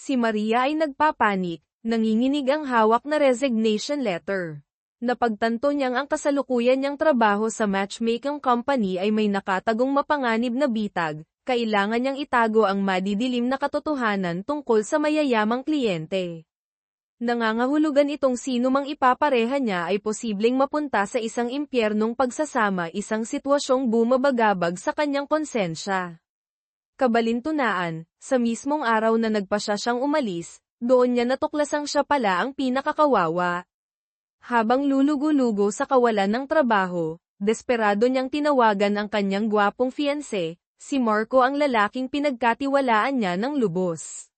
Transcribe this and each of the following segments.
Si Maria ay nagpapanik, nanginginig ang hawak na resignation letter. Napagtanto niyang ang kasalukuyan niyang trabaho sa matchmaking company ay may nakatagong mapanganib na bitag, kailangan niyang itago ang madidilim na katotohanan tungkol sa mayayamang kliyente. Nangangahulugan itong sino mang ipapareha niya ay posibleng mapunta sa isang impyernong pagsasama, isang sitwasyong bumabagabag sa kanyang konsensya. Kabalintunaan, sa mismong araw na nagpa siyang umalis, doon niya natuklasang siya pala ang pinakakawawa. Habang lulugo-lugo sa kawalan ng trabaho, desperado niyang tinawagan ang kanyang gwapong fiancé, si Marco, ang lalaking pinagkatiwalaan niya ng lubos.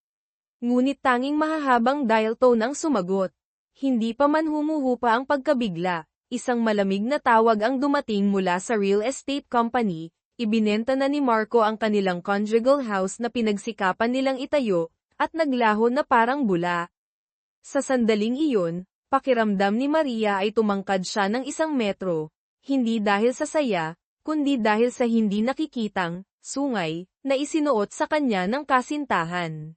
Ngunit tanging mahahabang dial tone ang sumagot. Hindi pa man humuhupa ang pagkabigla, isang malamig na tawag ang dumating mula sa real estate company. Ibinenta na ni Marco ang kanilang conjugal house na pinagsikapan nilang itayo, at naglaho na parang bula. Sa sandaling iyon, pakiramdam ni Maria ay tumangkad siya ng 1 metro, hindi dahil sa saya, kundi dahil sa hindi nakikitang sungay na isinuot sa kanya ng kasintahan.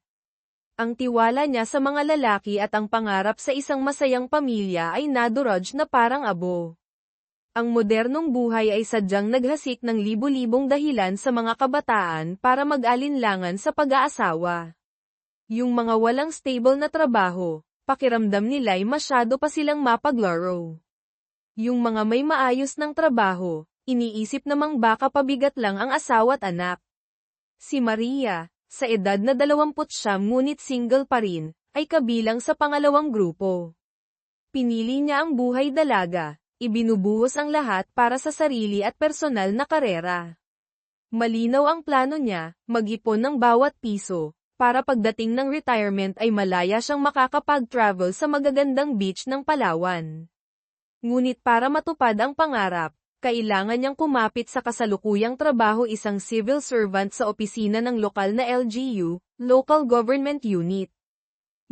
Ang tiwala niya sa mga lalaki at ang pangarap sa isang masayang pamilya ay nadurog na parang abo. Ang modernong buhay ay sadyang naghasik ng libu-libong dahilan sa mga kabataan para mag-alinlangan sa pag-aasawa. Yung mga walang stable na trabaho, pakiramdam nila'y masyado pa silang mapaglaro. Yung mga may maayos ng trabaho, iniisip namang baka pabigat lang ang asawa at anak. Si Maria, sa edad na 29 ngunit single pa rin, ay kabilang sa pangalawang grupo. Pinili niya ang buhay dalaga, ibinubuhos ang lahat para sa sarili at personal na karera. Malinaw ang plano niya, mag-ipon ng bawat piso, para pagdating ng retirement ay malaya siyang makakapag-travel sa magagandang beach ng Palawan. Ngunit para matupad ang pangarap, kailangan niyang kumapit sa kasalukuyang trabaho, isang civil servant sa opisina ng lokal na LGU, Local Government Unit.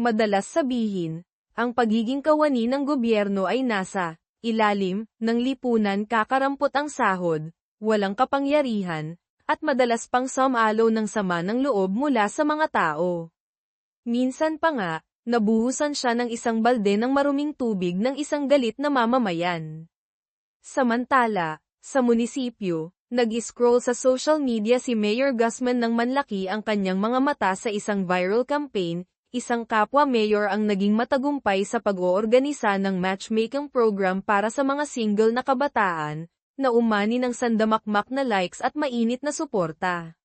Madalas sabihin, ang pagiging kawani ng gobyerno ay nasa ilalim ng lipunan, kakarampot ang sahod, walang kapangyarihan, at madalas pang sumalo ng sama ng loob mula sa mga tao. Minsan pa nga, nabuhusan siya ng isang balde ng maruming tubig ng isang galit na mamamayan. Samantala, sa munisipyo, nag-scroll sa social media si Mayor Guzman nang manlaki ang kanyang mga mata sa isang viral campaign, isang kapwa mayor ang naging matagumpay sa pag-oorganisa ng matchmaking program para sa mga single na kabataan, na umani ng sandamakmak na likes at mainit na suporta.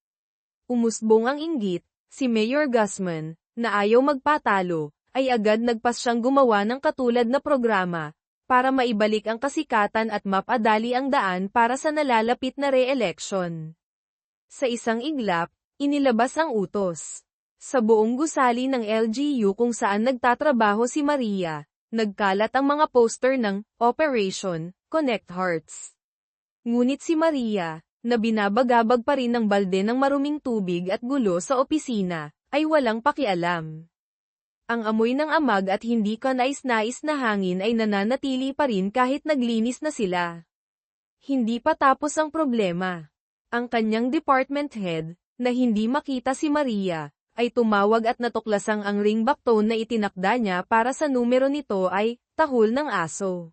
Umusbong ang inggit, si Mayor Guzman, na ayaw magpatalo, ay agad nagpas siyang gumawa ng katulad na programa, para maibalik ang kasikatan at mapadali ang daan para sa nalalapit na re-election. Sa isang iglap, inilabas ang utos. Sa buong gusali ng LGU kung saan nagtatrabaho si Maria, nagkalat ang mga poster ng Operation Connect Hearts. Ngunit si Maria, na binabagabag pa rin ng balde ng maruming tubig at gulo sa opisina, ay walang pakialam. Ang amoy ng amag at hindi kanais-nais na hangin ay nananatili pa rin kahit naglinis na sila. Hindi pa tapos ang problema. Ang kanyang department head, na hindi makita si Maria, ay tumawag at natuklasang ang ringback tone na itinakda niya para sa numero nito ay tahol ng aso.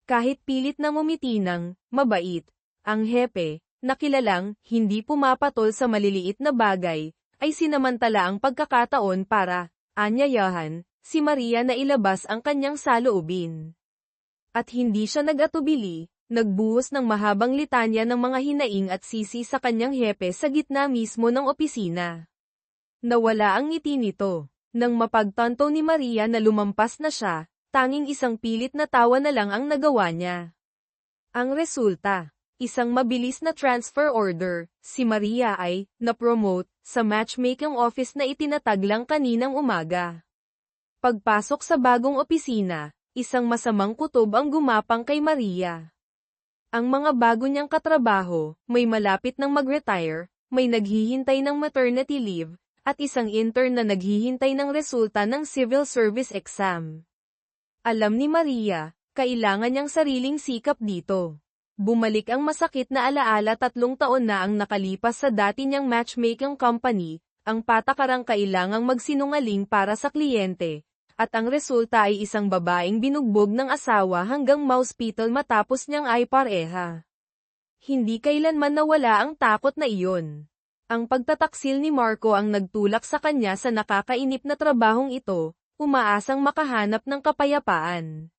Kahit pilit na ngumiti ng mabait, ang hepe, na kilalang hindi pumapatol sa maliliit na bagay, ay sinamantala ang pagkakataon para anyayahan si Maria na ilabas ang kanyang saloobin. At hindi siya nag-atubili, nagbuhos ng mahabang litanya ng mga hinaing at sisi sa kanyang hepe sa gitna mismo ng opisina. Nawala ang ngiti nito. Nang mapagtanto ni Maria na lumampas na siya, tanging isang pilit na tawa na lang ang nagawa niya. Ang resulta, isang mabilis na transfer order, si Maria ay na-promote sa matchmaking office na itinatag lang kaninang umaga. Pagpasok sa bagong opisina, isang masamang kutob ang gumapang kay Maria. Ang mga bago niyang katrabaho, may malapit nang mag-retire, may naghihintay ng maternity leave, at isang intern na naghihintay ng resulta ng civil service exam. Alam ni Maria, kailangan niyang sariling sikap dito. Bumalik ang masakit na alaala, 3 taon na ang nakalipas sa dati niyang matchmaking company, ang patakarang kailangang magsinungaling para sa kliyente, at ang resulta ay isang babaeng binugbog ng asawa hanggang ma-hospital matapos niyang ay pareha. Hindi kailanman nawala ang takot na iyon. Ang pagtataksil ni Marco ang nagtulak sa kanya sa nakakainip na trabahong ito, umaasang makahanap ng kapayapaan.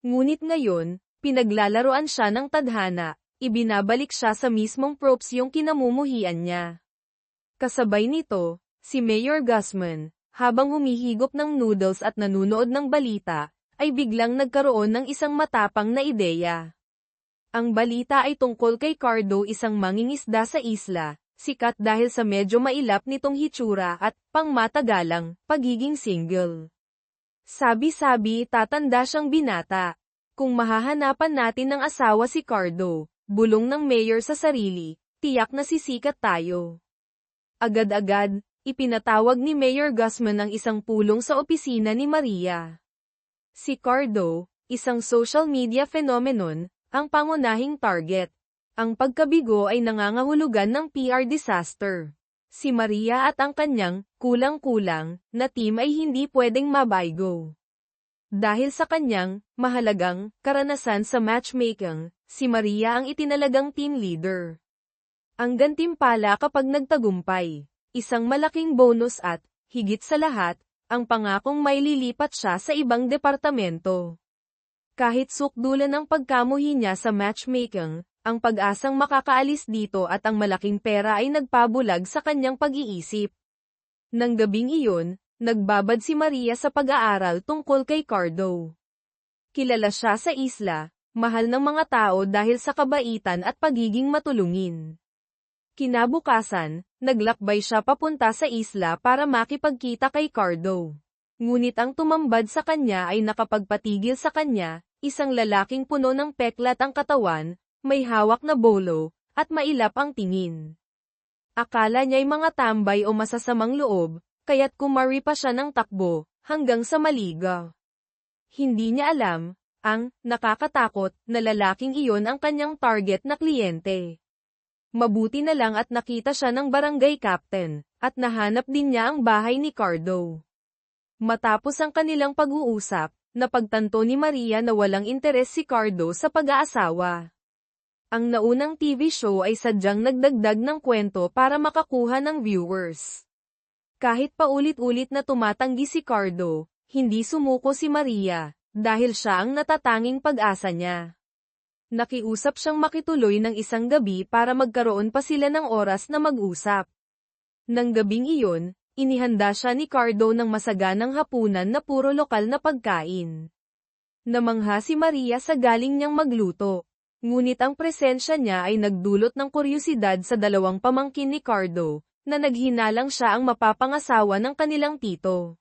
Ngunit ngayon, pinaglalaroan siya ng tadhana, ibinabalik siya sa mismong props yung kinamumuhian niya. Kasabay nito, si Mayor Guzman, habang humihigop ng noodles at nanunood ng balita, ay biglang nagkaroon ng isang matapang na ideya. Ang balita ay tungkol kay Cardo, isang mangingisda sa isla, sikat dahil sa medyo mailap nitong hitsura at, pangmatagalang, pagiging single. Sabi-sabi tatanda siyang binata. Kung mahahanapan natin ng asawa si Cardo, bulong ng mayor sa sarili, tiyak na sisikat tayo. Agad-agad, ipinatawag ni Mayor Guzman ang isang pulong sa opisina ni Maria. Si Cardo, isang social media phenomenon, ang pangunahing target. Ang pagkabigo ay nangangahulugan ng PR disaster. Si Maria at ang kanyang, kulang-kulang, na team ay hindi pwedeng mabaygo. Dahil sa kanyang, mahalagang, karanasan sa matchmaking, si Maria ang itinalagang team leader. Ang gantimpala kapag nagtagumpay, isang malaking bonus at, higit sa lahat, ang pangakong may lilipat siya sa ibang departamento. Kahit sukdulan ang pagkamuhi niya sa matchmaking, ang pag-asang makakaalis dito at ang malaking pera ay nagpabulag sa kanyang pag-iisip. Nang gabing iyon, nagbabad si Maria sa pag-aaral tungkol kay Cardo. Kilala siya sa isla, mahal ng mga tao dahil sa kabaitan at pagiging matulungin. Kinabukasan, naglakbay siya papunta sa isla para makipagkita kay Cardo. Ngunit ang tumambad sa kanya ay nakapagpatigil sa kanya, isang lalaking puno ng peklat ang katawan, may hawak na bolo, at mailap ang tingin. Akala niya'y mga tambay o masasamang loob, kaya't kumari pa siya ng takbo, hanggang sa maligaw. Hindi niya alam, ang nakakatakot na lalaking iyon ang kanyang target na kliyente. Mabuti na lang at nakita siya ng barangay captain, at nahanap din niya ang bahay ni Cardo. Matapos ang kanilang pag-uusap, napagtanto ni Maria na walang interes si Cardo sa pag-aasawa. Ang naunang TV show ay sadyang nagdagdag ng kwento para makakuha ng viewers. Kahit paulit-ulit na tumatanggi si Cardo, hindi sumuko si Maria, dahil siya ang natatanging pag-asa niya. Nakiusap siyang makituloy ng isang gabi para magkaroon pa sila ng oras na mag-usap. Nang gabing iyon, inihanda siya ni Cardo ng masaganang hapunan na puro lokal na pagkain. Namangha si Maria sa galing niyang magluto, ngunit ang presensya niya ay nagdulot ng kuryosidad sa dalawang pamangkin ni Cardo, na naghinalang siya ang mapapangasawa ng kanilang tito.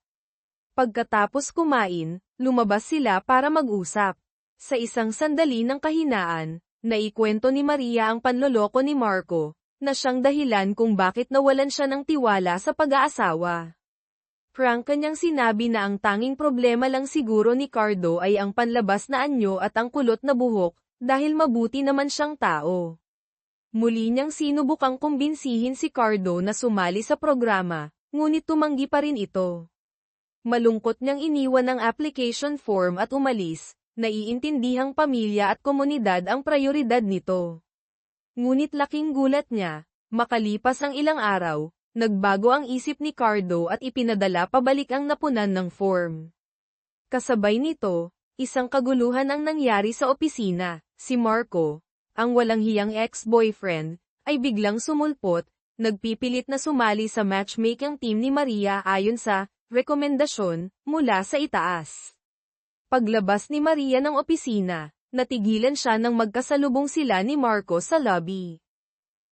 Pagkatapos kumain, lumabas sila para mag-usap. Sa isang sandali ng kahinaan, naikwento ni Maria ang panloloko ni Marco, na siyang dahilan kung bakit nawalan siya ng tiwala sa pag-aasawa. Frank kanyang sinabi na ang tanging problema lang siguro ni Cardo ay ang panlabas na anyo at ang kulot na buhok, dahil mabuti naman siyang tao. Muli niyang sinubukang kumbinsihin si Cardo na sumali sa programa, ngunit tumanggi pa rin ito. Malungkot niyang iniwan ang application form at umalis. Naiintindihang pamilya at komunidad ang prioridad nito. Ngunit laking gulat niya, makalipas ang ilang araw, nagbago ang isip ni Cardo at ipinadala pabalik ang napunan ng form. Kasabay nito, isang kaguluhan ang nangyari sa opisina. Si Marco, ang walang hiyang ex-boyfriend, ay biglang sumulpot, nagpipilit na sumali sa matchmaking team ni Maria ayon sa rekomendasyon mula sa itaas. Paglabas ni Maria ng opisina, natigilan siya nang magkasalubong sila ni Marco sa lobby.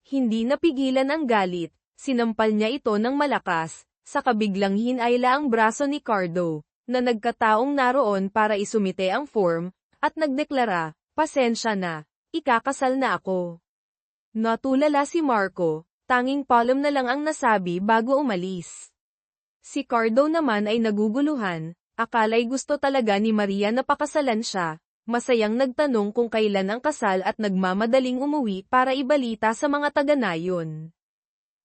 Hindi napigilan ang galit, sinampal niya ito ng malakas, sa kabiglang hinayla ang braso ni Cardo, na nagkataong naroon para isumite ang form, at nagdeklara, "Pasensya na, ikakasal na ako." Natulala si Marco, tanging palom na lang ang nasabi bago umalis. Si Cardo naman ay naguguluhan. Akala'y gusto talaga ni Maria na pakasalan siya, masayang nagtanong kung kailan ang kasal at nagmamadaling umuwi para ibalita sa mga taga-nayon.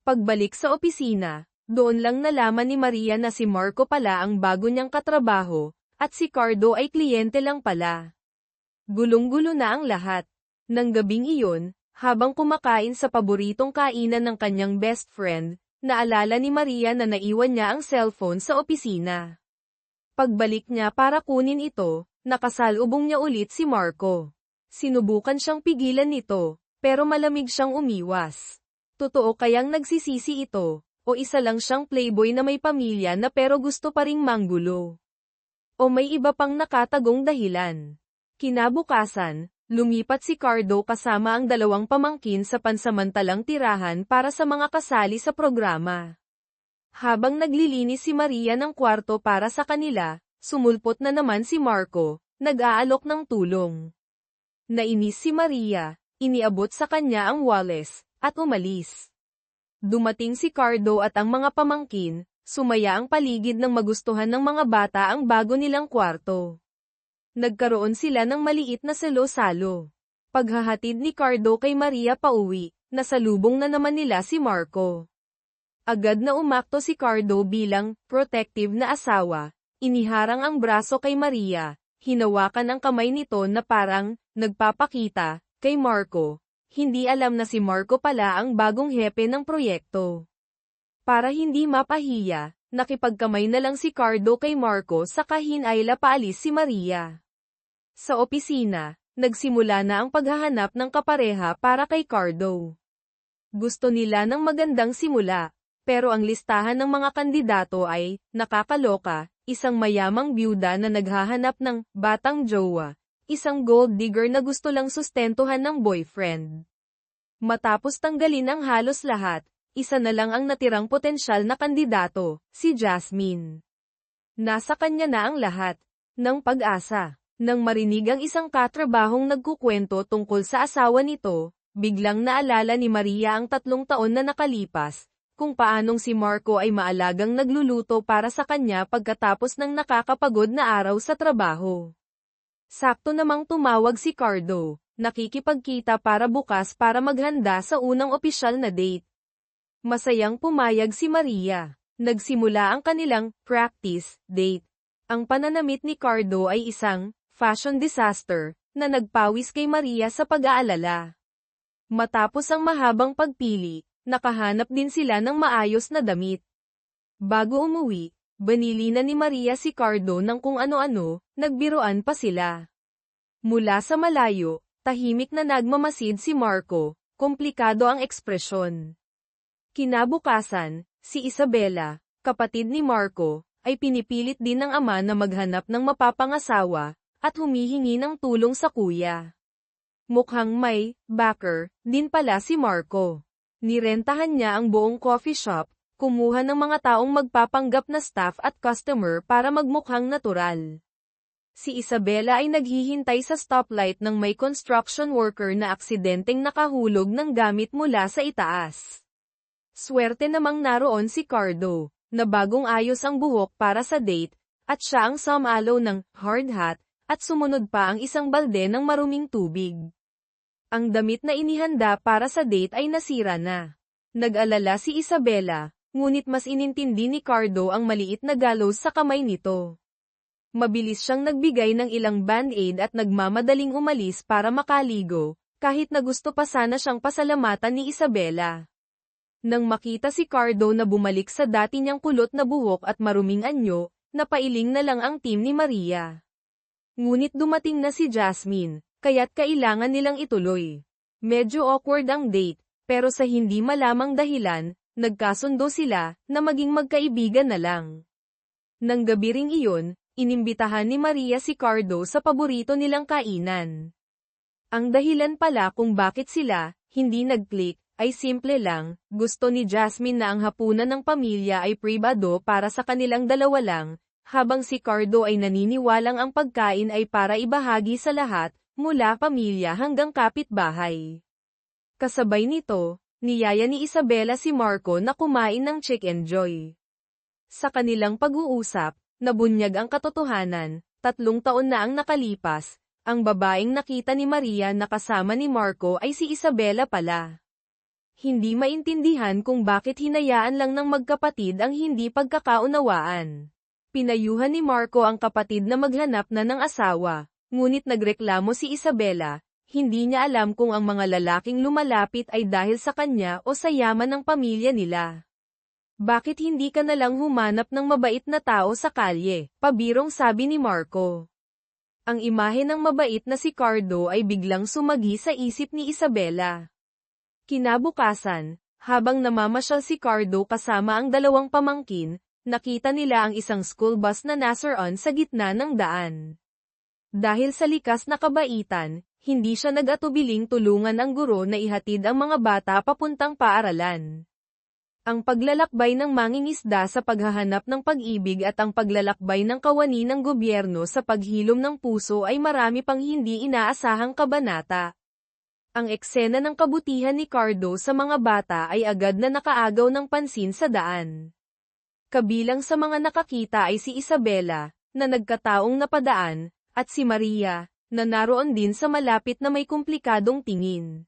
Pagbalik sa opisina, Doon lang nalaman ni Maria na si Marco pala ang bago niyang katrabaho, at si Cardo ay kliyente lang pala. Gulong-gulo na ang lahat. Nang gabing iyon, habang kumakain sa paboritong kainan ng kanyang best friend, naalala ni Maria na naiwan niya ang cellphone sa opisina. Pagbalik niya para kunin ito, nakasalubong niya ulit si Marco. Sinubukan siyang pigilan nito, pero malamig siyang umiwas. Totoo kayang nagsisisi ito, o isa lang siyang playboy na may pamilya na pero gusto pa ring manggulo? O may iba pang nakatagong dahilan? Kinabukasan, lumipat si Cardo kasama ang dalawang pamangkin sa pansamantalang tirahan para sa mga kasali sa programa. Habang naglilinis si Maria ng kwarto para sa kanila, sumulpot na naman si Marco, nag-aalok ng tulong. Nainis si Maria, iniabot sa kanya ang wales, at umalis. Dumating si Cardo at ang mga pamangkin, sumaya ang paligid ng magustuhan ng mga bata ang bago nilang kwarto. Nagkaroon sila ng maliit na salo-salo. Paghahatid ni Cardo kay Maria pauwi, nasalubong na naman nila si Marco. Agad na umakto si Cardo bilang protective na asawa, iniharang ang braso kay Maria, hinawakan ang kamay nito na parang nagpapakita kay Marco. Hindi alam na si Marco pala ang bagong hepe ng proyekto. Para hindi mapahiya, nakipagkamay na lang si Cardo kay Marco saka hinayla paalis si Maria. Sa opisina, nagsimula na ang paghahanap ng kapareha para kay Cardo. Gusto nila ng magandang simula, pero ang listahan ng mga kandidato ay nakakaloka, isang mayamang byuda na naghahanap ng batang jowa. Isang gold digger na gusto lang sustentuhan ng boyfriend. Matapos tanggalin ang halos lahat, isa na lang ang natirang potensyal na kandidato, si Jasmine. Nasa kanya na ang lahat ng pag-asa. Nang marinig ang isang katrabahong nagkukwento tungkol sa asawa nito, biglang naalala ni Maria ang 3 taon na nakalipas, kung paanong si Marco ay maalagang nagluluto para sa kanya pagkatapos ng nakakapagod na araw sa trabaho. Sakto namang tumawag si Cardo, nakikipagkita para bukas para maghanda sa unang opisyal na date. Masayang pumayag si Maria. Nagsimula ang kanilang practice date. Ang pananamit ni Cardo ay isang fashion disaster na nagpawis kay Maria sa pag-aalala. Matapos ang mahabang pagpili, nakahanap din sila ng maayos na damit. Bago umuwi, banili na ni Maria si Cardo ng kung ano-ano, nagbiroan pa sila. Mula sa malayo, tahimik na nagmamasid si Marco, komplikado ang ekspresyon. Kinabukasan, si Isabela, kapatid ni Marco, ay pinipilit din ng ama na maghanap ng mapapangasawa, at humihingi ng tulong sa kuya. Mukhang may backer din pala si Marco. Nirentahan niya ang buong coffee shop, kumuha ng mga taong magpapanggap na staff at customer para magmukhang natural. Si Isabela ay naghihintay sa stoplight ng may construction worker na aksidenteng nakahulog ng gamit mula sa itaas. Swerte namang naroon si Cardo, na bagong ayos ang buhok para sa date, at siya ang sumalo ng hard hat, at sumunod pa ang isang balde ng maruming tubig. Ang damit na inihanda para sa date ay nasira na. Nag-alala si Isabela, ngunit mas inintindi ni Cardo ang maliit na galos sa kamay nito. Mabilis siyang nagbigay ng ilang band-aid at nagmamadaling umalis para makaligo, kahit na gusto pa sana siyang pasalamatan ni Isabela. Nang makita si Cardo na bumalik sa dati niyang kulot na buhok at maruming anyo, napailing na lang ang team ni Maria. Ngunit dumating na si Jasmine, kaya't kailangan nilang ituloy. Medyo awkward ang date, pero sa hindi malamang dahilan, nagkasundo sila, na maging magkaibigan na lang. Nang gabi ring iyon, inimbitahan ni Maria si Cardo sa paborito nilang kainan. Ang dahilan pala kung bakit sila, hindi nag-click, ay simple lang, gusto ni Jasmine na ang hapunan ng pamilya ay pribado para sa kanilang dalawa lang, habang si Cardo ay naniniwalang ang pagkain ay para ibahagi sa lahat, mula pamilya hanggang kapitbahay. Kasabay nito, niyaya ni Isabela si Marco na kumain ng Chicken Joy. Sa kanilang pag-uusap, nabunyag ang katotohanan, 3 taon na ang nakalipas, ang babaeng nakita ni Maria na kasama ni Marco ay si Isabela pala. Hindi maintindihan kung bakit hinayaan lang ng magkapatid ang hindi pagkakaunawaan. Pinayuhan ni Marco ang kapatid na maghanap na ng asawa, ngunit nagreklamo si Isabela, hindi niya alam kung ang mga lalaking lumalapit ay dahil sa kanya o sa yaman ng pamilya nila. Bakit hindi ka nalang humanap ng mabait na tao sa kalye? Pabirong sabi ni Marco. Ang imahe ng mabait na si Cardo ay biglang sumagi sa isip ni Isabela. Kinabukasan, habang namamasyal si Cardo kasama ang dalawang pamangkin, nakita nila ang isang school bus na nasaroon sa gitna ng daan. Dahil sa likas na kabaitan, hindi siya nag-atubiling tulungan ang guro na ihatid ang mga bata papuntang paaralan. Ang paglalakbay ng mangingisda sa paghahanap ng pag-ibig at ang paglalakbay ng kawani ng gobyerno sa paghilom ng puso ay marami pang hindi inaasahang kabanata. Ang eksena ng kabutihan ni Cardo sa mga bata ay agad na nakaagaw ng pansin sa daan. Kabilang sa mga nakakita ay si Isabela, na nagkataong napadaan, at si Maria, na naroon din sa malapit na may komplikadong tingin.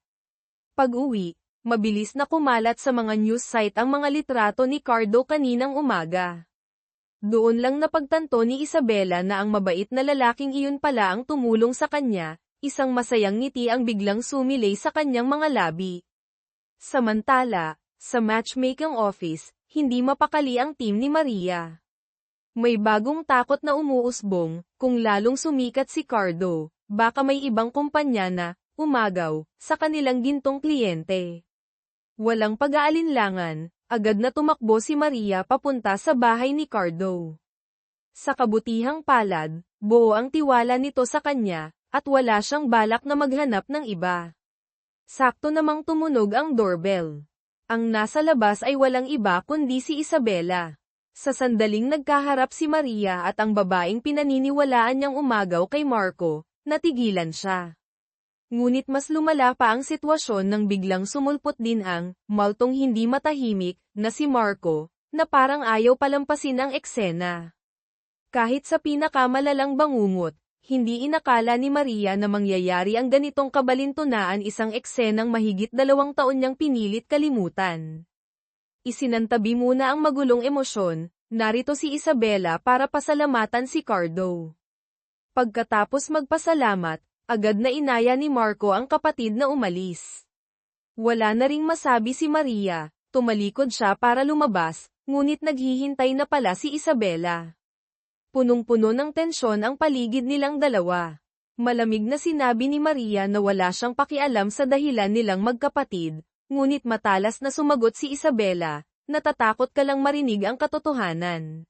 Pag-uwi, mabilis na kumalat sa mga news site ang mga litrato ni Cardo kaninang umaga. Doon lang napagtanto ni Isabela na ang mabait na lalaking iyon pala ang tumulong sa kanya, isang masayang ngiti ang biglang sumilay sa kanyang mga labi. Samantala, sa matchmaking office, hindi mapakali ang team ni Maria. May bagong takot na umuusbong, kung lalong sumikat si Cardo, baka may ibang kumpanya na, umagaw, sa kanilang gintong kliyente. Walang pag-aalinlangan, agad na tumakbo si Maria papunta sa bahay ni Cardo. Sa kabutihang palad, buo ang tiwala nito sa kanya, at wala siyang balak na maghanap ng iba. Sakto namang tumunog ang doorbell. Ang nasa labas ay walang iba kundi si Isabela. Sa sandaling nagkaharap si Maria at ang babaeng pinaniniwalaan niyang umagaw kay Marco, natigilan siya. Ngunit mas lumala pa ang sitwasyon nang biglang sumulpot din ang, maltong hindi matahimik, na si Marco, na parang ayaw palampasin ang eksena. Kahit sa pinakamalalang bangungot, hindi inakala ni Maria na mangyayari ang ganitong kabalintunaan, isang eksenang mahigit 2 taon niyang pinilit kalimutan. Isinantabi muna ang magulong emosyon, narito si Isabela para pasalamatan si Cardo. Pagkatapos magpasalamat, agad na inaya ni Marco ang kapatid na umalis. Wala na ring masabi si Maria, tumalikod siya para lumabas, ngunit naghihintay na pala si Isabela. Punong-puno ng tensyon ang paligid nilang dalawa. Malamig na sinabi ni Maria na wala siyang pakialam sa dahilan nilang magkapatid, ngunit matalas na sumagot si Isabela, natatakot ka lang marinig ang katotohanan.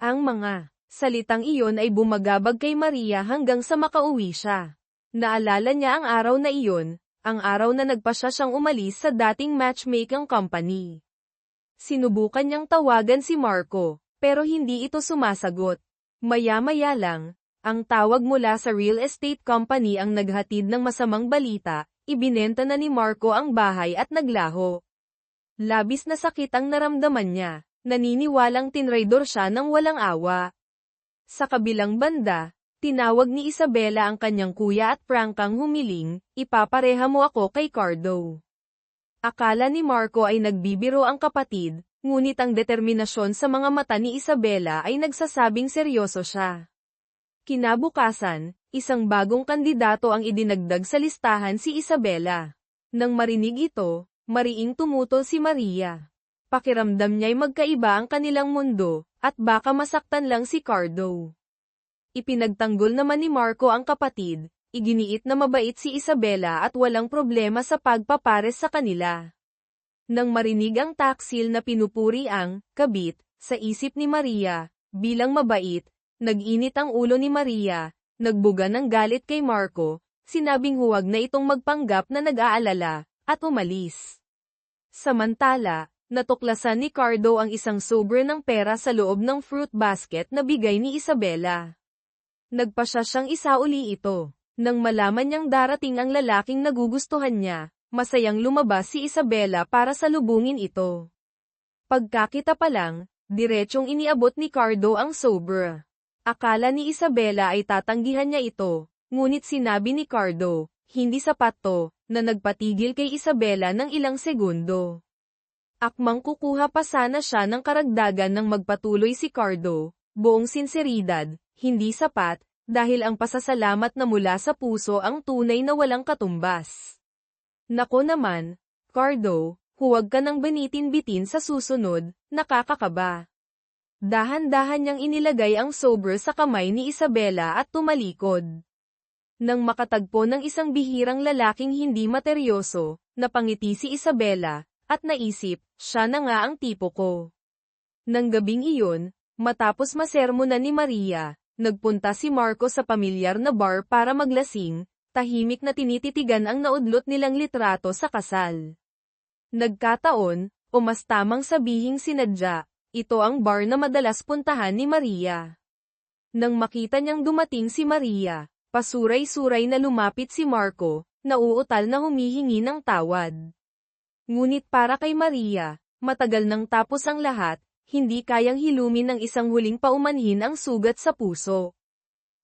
Ang mga salitang iyon ay bumagabag kay Maria hanggang sa makauwi siya. Naalala niya ang araw na iyon, ang araw na nagpasya siyang umalis sa dating matchmaking company. Sinubukan niyang tawagan si Marco, pero hindi ito sumasagot. Maya-maya lang, ang tawag mula sa real estate company ang naghatid ng masamang balita, ibinenta na ni Marco ang bahay at naglaho. Labis na sakit ang naramdaman niya, naniniwalang tinraidor siya ng walang awa. Sa kabilang banda, tinawag ni Isabela ang kanyang kuya at prangkang humiling, ipapareha mo ako kay Cardo. Akala ni Marco ay nagbibiro ang kapatid, ngunit ang determinasyon sa mga mata ni Isabela ay nagsasabing seryoso siya. Kinabukasan, isang bagong kandidato ang idinagdag sa listahan, si Isabela. Nang marinig ito, mariing tumutol si Maria. Pakiramdam niya'y magkaiba ang kanilang mundo, at baka masaktan lang si Cardo. Ipinagtanggol naman ni Marco ang kapatid, iginiit na mabait si Isabela at walang problema sa pagpapares sa kanila. Nang marinig ang taksil na pinupuri ang kabit sa isip ni Maria, bilang mabait, nag-init ang ulo ni Maria, nagbuga ng galit kay Marco, sinabing huwag na itong magpanggap na nag-aalala, at umalis. Samantala, natuklasan ni Cardo ang isang sobre ng pera sa loob ng fruit basket na bigay ni Isabela. Nagpasya siyang isauli ito. Nang malaman niyang darating ang lalaking nagugustuhan niya, masayang lumabas si Isabela para salubungin ito. Pagkakita pa lang, diretsong iniabot ni Cardo ang sobre. Akala ni Isabela ay tatanggihan niya ito, ngunit sinabi ni Cardo, hindi sapat to, na nagpatigil kay Isabela ng ilang segundo. Akmang kukuha pa sana siya ng karagdagan nang magpatuloy si Cardo, buong sinseridad, hindi sapat, dahil ang pasasalamat na mula sa puso ang tunay na walang katumbas. Nako naman, Cardo, huwag ka nang banitin-bitin sa susunod, nakakakaba. Dahan-dahan niyang inilagay ang sobre sa kamay ni Isabela at tumalikod. Nang makatagpo ng isang bihirang lalaking hindi materyoso, napangiti si Isabela, at naisip, siya na nga ang tipo ko. Nang gabing iyon, matapos masermonan ni Maria, nagpunta si Marco sa pamilyar na bar para maglasing, tahimik na tinititigan ang naudlot nilang litrato sa kasal. Nagkataon, o mas tamang sabihing sinadya, ito ang bar na madalas puntahan ni Maria. Nang makita niyang dumating si Maria, pasuray-suray na lumapit si Marco, nauutal na humihingi ng tawad. Ngunit para kay Maria, matagal nang tapos ang lahat, hindi kayang hilumin ng isang huling paumanhin ang sugat sa puso.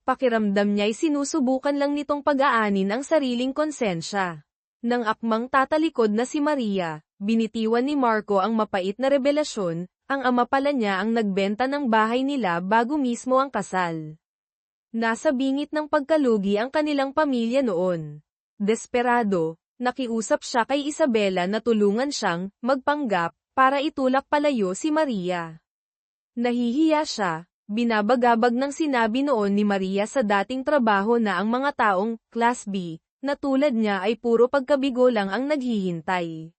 Pakiramdam niya'y sinusubukan lang nitong pag-aanin ang sariling konsensya. Nang akmang tatalikod na si Maria, binitiwan ni Marco ang mapait na revelasyon, ang ama pala niya ang nagbenta ng bahay nila bago mismo ang kasal. Nasa bingit ng pagkalugi ang kanilang pamilya noon. Desperado, nakiusap siya kay Isabela na tulungan siyang magpanggap para itulak palayo si Maria. Nahihiya siya, binabagabag ng sinabi noon ni Maria sa dating trabaho na ang mga taong Class B na tulad niya ay puro pagkabigo lang ang naghihintay.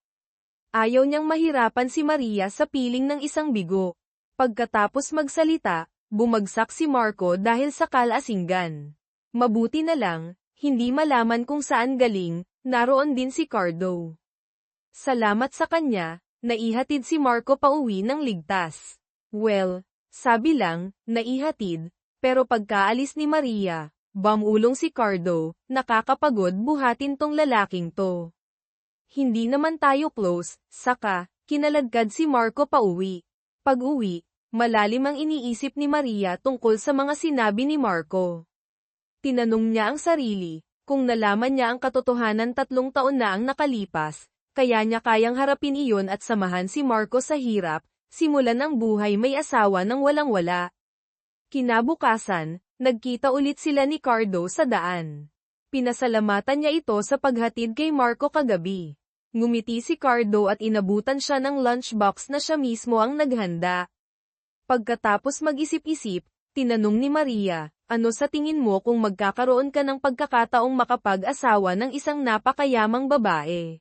Ayaw niyang mahirapan si Maria sa piling ng isang bigo. Pagkatapos magsalita, bumagsak si Marco dahil sa kalasinggan. Mabuti na lang, hindi malaman kung saan galing, naroon din si Cardo. Salamat sa kanya, naihatid si Marco pauwi ng ligtas. Well, sabi lang, naihatid, pero pagkaalis ni Maria, bamulong si Cardo, nakakapagod buhatin tong lalaking to. Hindi naman tayo close, saka, kinaladkad si Marco pauwi. Pag-uwi, malalim ang iniisip ni Maria tungkol sa mga sinabi ni Marco. Tinanong niya ang sarili, kung nalaman niya ang katotohanan 3 taon na ang nakalipas, kaya niya kayang harapin iyon at samahan si Marco sa hirap, simulan ang buhay may asawa nang walang-wala. Kinabukasan, nagkita ulit sila ni Cardo sa daan. Pinasalamatan niya ito sa paghatid kay Marco kagabi. Ngumiti si Cardo at inabutan siya ng lunchbox na siya mismo ang naghanda. Pagkatapos mag-isip-isip, tinanong ni Maria, ano sa tingin mo kung magkakaroon ka ng pagkakataong makapag-asawa ng isang napakayamang babae?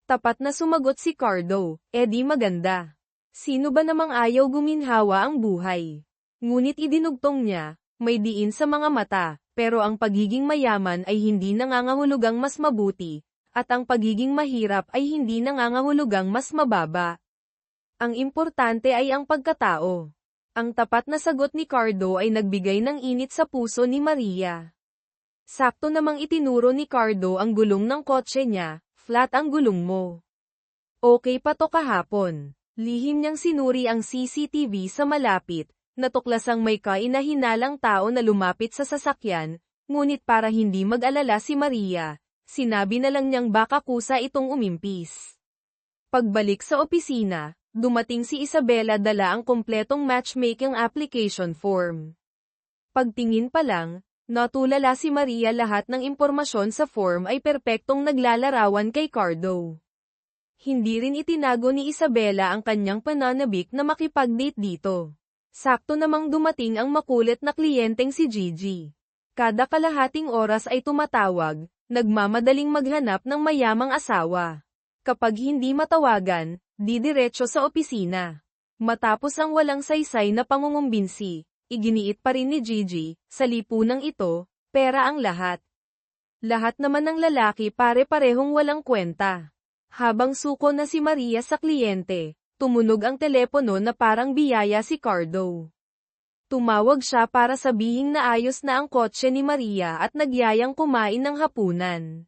Tapat na sumagot si Cardo, di maganda. Sino ba namang ayaw guminhawa ang buhay? Ngunit idinugtong niya, may diin sa mga mata, pero ang pagiging mayaman ay hindi nangangahulugang mas mabuti, at ang pagiging mahirap ay hindi nangangahulugang mas mababa. Ang importante ay ang pagkatao. Ang tapat na sagot ni Cardo ay nagbigay ng init sa puso ni Maria. Sakto namang itinuro ni Cardo ang gulong ng kotse niya, flat ang gulong mo. Okay pa to kahapon. Lihim niyang sinuri ang CCTV sa malapit, natuklasang may kainahinalang tao na lumapit sa sasakyan, ngunit para hindi mag-alala si Maria, sinabi na lang niyang baka kusa itong umimpis. Pagbalik sa opisina, dumating si Isabela dala ang kompletong matchmaking application form. Pagtingin pa lang, natulala si Maria lahat ng impormasyon sa form ay perpektong naglalarawan kay Cardo. Hindi rin itinago ni Isabela ang kanyang pananabik na makipag-date dito. Sakto namang dumating ang makulit na kliyenteng si Gigi. Kada kalahating oras ay tumatawag, nagmamadaling maghanap ng mayamang asawa. Kapag hindi matawagan, didiretso sa opisina. Matapos ang walang saysay na pangungumbinsi, iginiit pa rin ni Gigi, sa lipunang ito, pera ang lahat. Lahat naman ng lalaki pare-parehong walang kwenta. Habang suko na si Maria sa kliyente, tumunog ang telepono na parang biyaya si Cardo. Tumawag siya para sabihing naayos na ang kotse ni Maria at nagyayang kumain ng hapunan.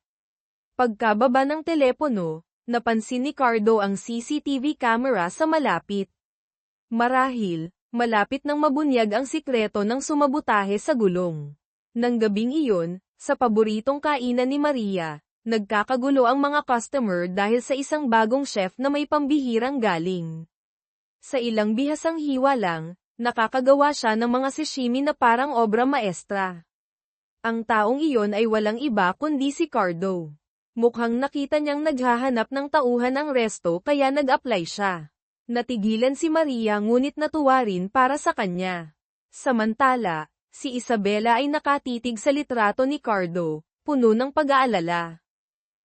Pagkababa ng telepono, napansin ni Cardo ang CCTV camera sa malapit. Marahil, malapit nang mabunyag ang sikreto ng sumabutahe sa gulong. Nang gabing iyon, sa paboritong kainan ni Maria, Nagkakagulo ang mga customer dahil sa isang bagong chef na may pambihirang galing. Sa ilang bihasang hiwa lang, nakakagawa siya ng mga sashimi na parang obra maestra. Ang taong iyon ay walang iba kundi si Cardo. Mukhang nakita niyang naghahanap ng tauhan ang resto kaya nag-apply siya. Natigilan si Maria ngunit natuwa rin para sa kanya. Samantala, si Isabela ay nakatitig sa litrato ni Cardo, puno ng pag-aalala.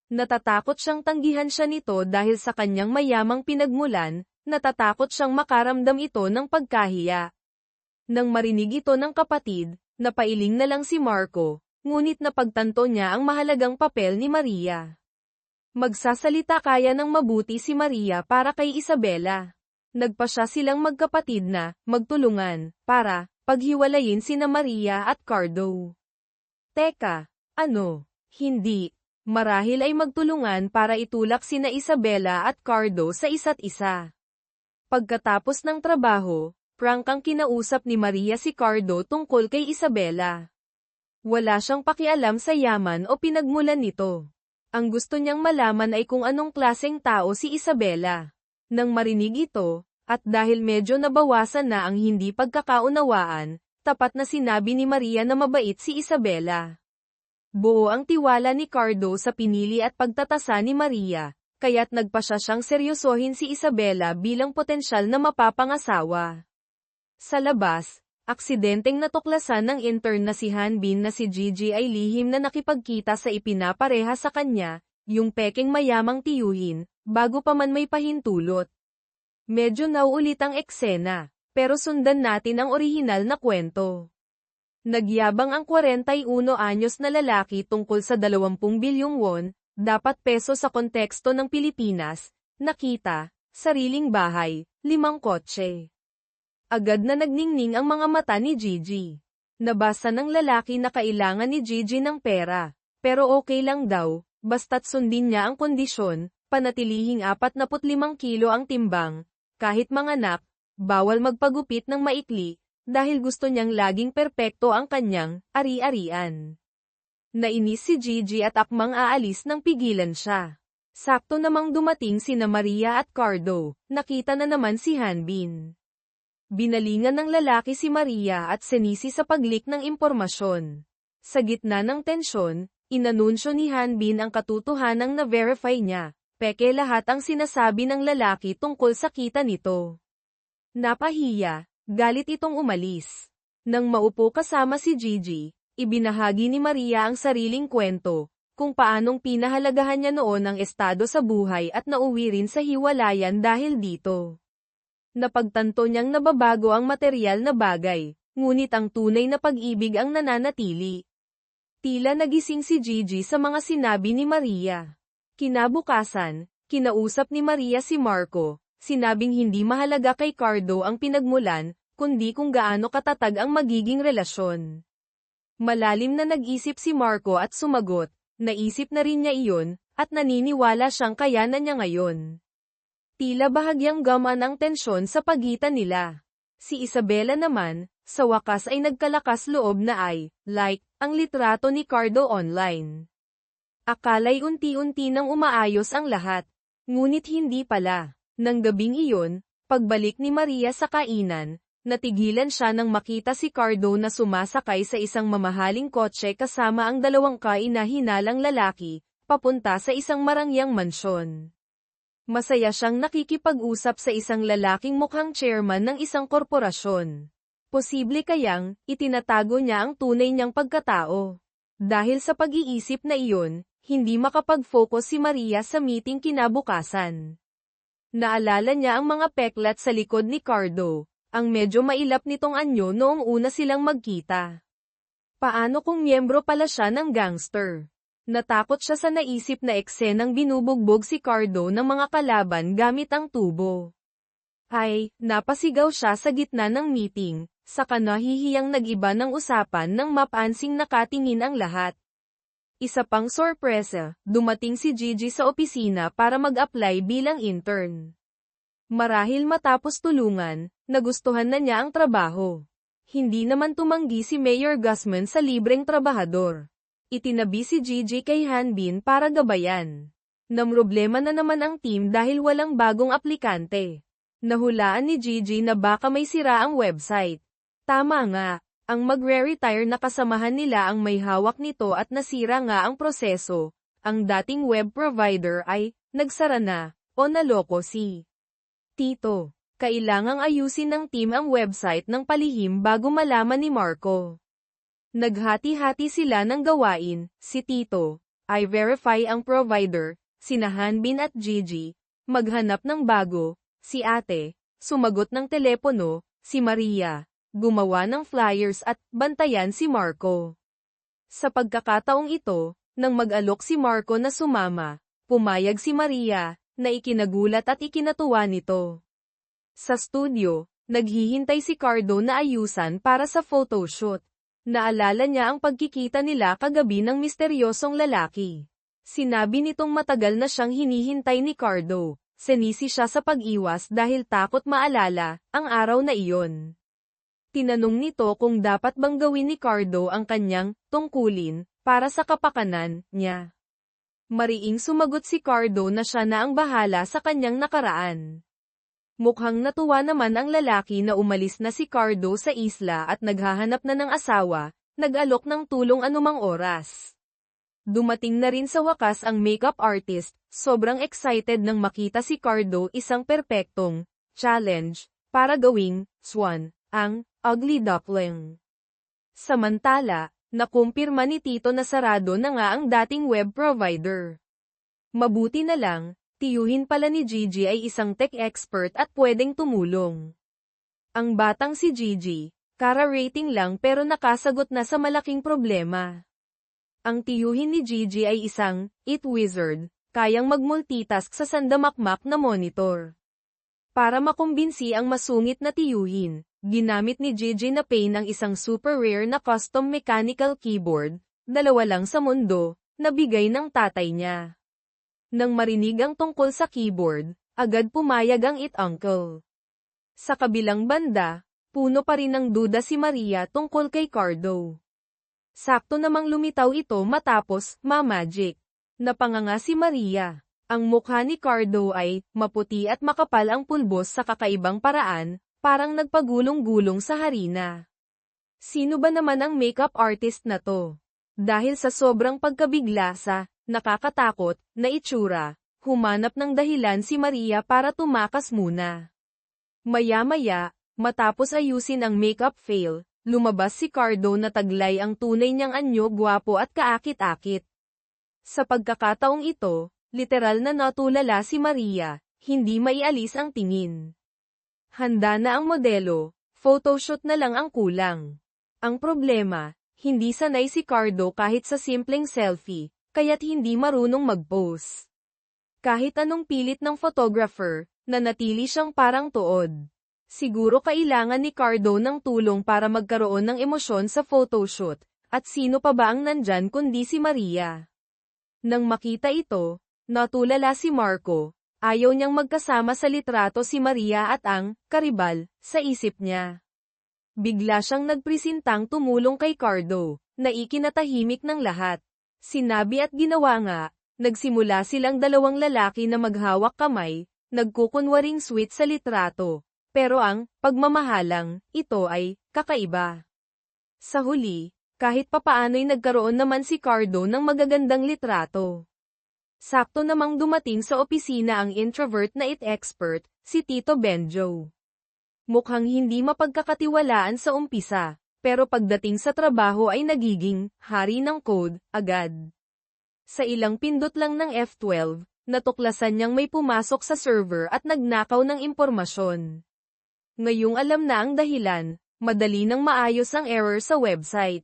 Natatakot siyang tanggihan siya nito dahil sa kanyang mayamang pinagmulan, natatakot siyang makaramdam ito ng pagkahiya. Nang marinig ito ng kapatid, napailing na lang si Marco, ngunit napagtanto niya ang mahalagang papel ni Maria. Magsasalita kaya ng mabuti si Maria para kay Isabela. Nagpasya silang magkapatid na magtulungan para paghiwalayin sina Maria at Cardo. Teka, ano? Hindi. Marahil ay magtulungan para itulak sina Isabela at Cardo sa isa't isa. Pagkatapos ng trabaho, prank ang kinausap ni Maria si Cardo tungkol kay Isabela. Wala siyang pakialam sa yaman o pinagmulan nito. Ang gusto niyang malaman ay kung anong klaseng tao si Isabela. Nang marinig ito, at dahil medyo nabawasan na ang hindi pagkakaunawaan, tapat na sinabi ni Maria na mabait si Isabela. Buo ang tiwala ni Cardo sa pinili at pagtatasa ni Maria, kaya't nagpasya siyang seryosohin si Isabela bilang potensyal na mapapangasawa. Sa labas, aksidenteng natuklasan ng intern na si Hanbin na si Gigi ay lihim na nakipagkita sa ipinapareha sa kanya, yung pekeng mayamang tiyuhin, bago pa man may pahintulot. Medyo nauulit ang eksena, pero sundan natin ang orihinal na kwento. Nagyabang ang 41 anyos na lalaki tungkol sa 20 bilyong won, dapat peso sa konteksto ng Pilipinas, nakita, sariling bahay, 5 kotse. Agad na nagningning ang mga mata ni Gigi. Nabasa ng lalaki na kailangan ni Gigi ng pera, pero okay lang daw, basta't sundin niya ang kondisyon, panatilihing 45 kilo ang timbang, kahit manganak, bawal magpagupit ng maikli, dahil gusto niyang laging perpekto ang kanyang ari-arian. Nainis si Gigi at akmang aalis nang pigilan siya. Sakto namang dumating sina Maria at Cardo, nakita na naman si Hanbin. Binalingan ng lalaki si Maria at sinisi sa pag-leak ng impormasyon. Sa gitna ng tensyon, inanunsyo ni Hanbin ang katotohanang na-verify niya, peke lahat ang sinasabi ng lalaki tungkol sa kita nito. Napahiya, galit itong umalis. Nang maupo kasama si Gigi, ibinahagi ni Maria ang sariling kwento, kung paanong pinahalagahan niya noon ang estado sa buhay at nauwi rin sa hiwalayan dahil dito. Napagtanto niyang nababago ang material na bagay, ngunit ang tunay na pag-ibig ang nananatili. Tila nagising si Gigi sa mga sinabi ni Maria. Kinabukasan, kinausap ni Maria si Marco, sinabing hindi mahalaga kay Cardo ang pinagmulan, kundi kung gaano katatag ang magiging relasyon. Malalim na nag-isip si Marco at sumagot, naisip na rin niya iyon, at naniniwala siyang kayanan niya ngayon. Tila bahagyang gamaan ang tensyon sa pagitan nila. Si Isabela naman, sa wakas ay nagkalakas loob na ang litrato ni Cardo online. Akala'y unti-unti nang umaayos ang lahat. Ngunit hindi pala. Nang gabing iyon, pagbalik ni Maria sa kainan, natigilan siya nang makita si Cardo na sumasakay sa isang mamahaling kotse kasama ang 2 kainahinalang lalaki, papunta sa isang marangyang mansyon. Masaya siyang nakikipag-usap sa isang lalaking mukhang chairman ng isang korporasyon. Posible kayang, itinatago niya ang tunay niyang pagkatao. Dahil sa pag-iisip na iyon, hindi makapag-focus si Maria sa meeting kinabukasan. Naalala niya ang mga peklat sa likod ni Cardo, ang medyo mailap nitong anyo noong una silang magkita. Paano kung miyembro pala siya ng gangster? Natakot siya sa naisip na eksenang binubugbog si Cardo ng mga kalaban gamit ang tubo. Napasigaw siya sa gitna ng meeting, saka nahihiyang nag-iba ng usapan nang mapansing nakatingin ang lahat. Isa pang sorpresa, dumating si Gigi sa opisina para mag-apply bilang intern. Marahil matapos tulungan, nagustuhan na niya ang trabaho. Hindi naman tumanggi si Mayor Guzman sa libreng trabahador. Itinabi si Gigi kay Hanbin para gabayan. Namroblema na naman ang team dahil walang bagong aplikante. Nahulaan ni Gigi na baka may sira ang website. Tama nga, ang magre-retire na kasamahan nila ang may hawak nito at nasira nga ang proseso. Ang dating web provider ay nagsara na o naloko si Tito. Kailangang ayusin ng team ang website ng palihim bago malaman ni Marco. Naghati-hati sila ng gawain, si Tito ay verify ang provider, sina Hanbin at Gigi, maghanap ng bago, si Ate, sumagot ng telepono, si Maria, gumawa ng flyers at bantayan si Marco. Sa pagkakataong ito, nang mag-alok si Marco na sumama, pumayag si Maria, na ikinagulat at ikinatuwa nito. Sa studio, naghihintay si Cardo na ayusan para sa photoshoot. Naalala niya ang pagkikita nila kagabi ng misteryosong lalaki. Sinabi nitong matagal na siyang hinihintay ni Cardo. Senisi siya sa pag-iwas dahil takot maalala ang araw na iyon. Tinanong nito kung dapat bang gawin ni Cardo ang kanyang tungkulin para sa kapakanan niya. Mariing sumagot si Cardo na siya na ang bahala sa kanyang nakaraan. Mukhang natuwa naman ang lalaki na umalis na si Cardo sa isla at naghahanap na ng asawa, nag-alok ng tulong anumang oras. Dumating na rin sa wakas ang makeup artist, sobrang excited nang makita si Cardo isang perpektong challenge para gawing swan, ang ugly duckling. Samantala, nakumpirma ni Tito na sarado na nga ang dating web provider. Mabuti na lang, tiyuhin pala ni Gigi ay isang tech expert at pwedeng tumulong. Ang batang si Gigi, kara-rating lang pero nakasagot na sa malaking problema. Ang tiyuhin ni Gigi ay isang it wizard, kayang mag-multitask sa sandamakmak na monitor. Para makumbinsi ang masungit na tiyuhin, ginamit ni Gigi na pain ang isang super rare na custom mechanical keyboard, dalawa lang sa mundo, na bigay ng tatay niya. Nang marinig ang tungkol sa keyboard, agad pumayag ang it-uncle. Sa kabilang banda, puno pa rin ng duda si Maria tungkol kay Cardo. Sakto namang lumitaw ito matapos ma-magic. Napanganga si Maria. Ang mukha ni Cardo ay maputi at makapal ang pulbos sa kakaibang paraan, parang nagpagulong-gulong sa harina. Sino ba naman ang makeup artist na to? Dahil sa sobrang pagkabigla sa nakakatakot na itsura, humanap ng dahilan si Maria para tumakas muna. Maya-maya, matapos ayusin ang makeup fail, lumabas si Cardo na taglay ang tunay niyang anyo, gwapo at kaakit-akit. Sa pagkakataong ito, literal na natulala si Maria, hindi maialis ang tingin. Handa na ang modelo, photoshoot na lang ang kulang. Ang problema, hindi sanay si Cardo kahit sa simpleng selfie, kaya't hindi marunong mag-pose. Kahit anong pilit ng photographer, nanatili siyang parang tuod. Siguro kailangan ni Cardo ng tulong para magkaroon ng emosyon sa photoshoot, at sino pa ba ang nandyan kundi si Maria. Nang makita ito, natulala si Marco, ayaw niyang magkasama sa litrato si Maria at ang karibal sa isip niya. Bigla siyang nagpresentang tumulong kay Cardo, na ikinatahimik ng lahat. Sinabi at ginawa nga, nagsimula silang dalawang lalaki na maghawak kamay, nagkukunwaring sweet sa litrato, pero ang pagmamahalang ito ay kakaiba. Sa huli, kahit papaano'y nagkaroon naman si Cardo ng magagandang litrato. Sakto namang dumating sa opisina ang introvert na it expert, si Tito Benjo. Mukhang hindi mapagkakatiwalaan sa umpisa, pero pagdating sa trabaho ay nagiging hari ng code agad. Sa ilang pindot lang ng F12, natuklasan niyang may pumasok sa server at nagnakaw ng impormasyon. Ngayong alam na ang dahilan, madali nang maayos ang error sa website.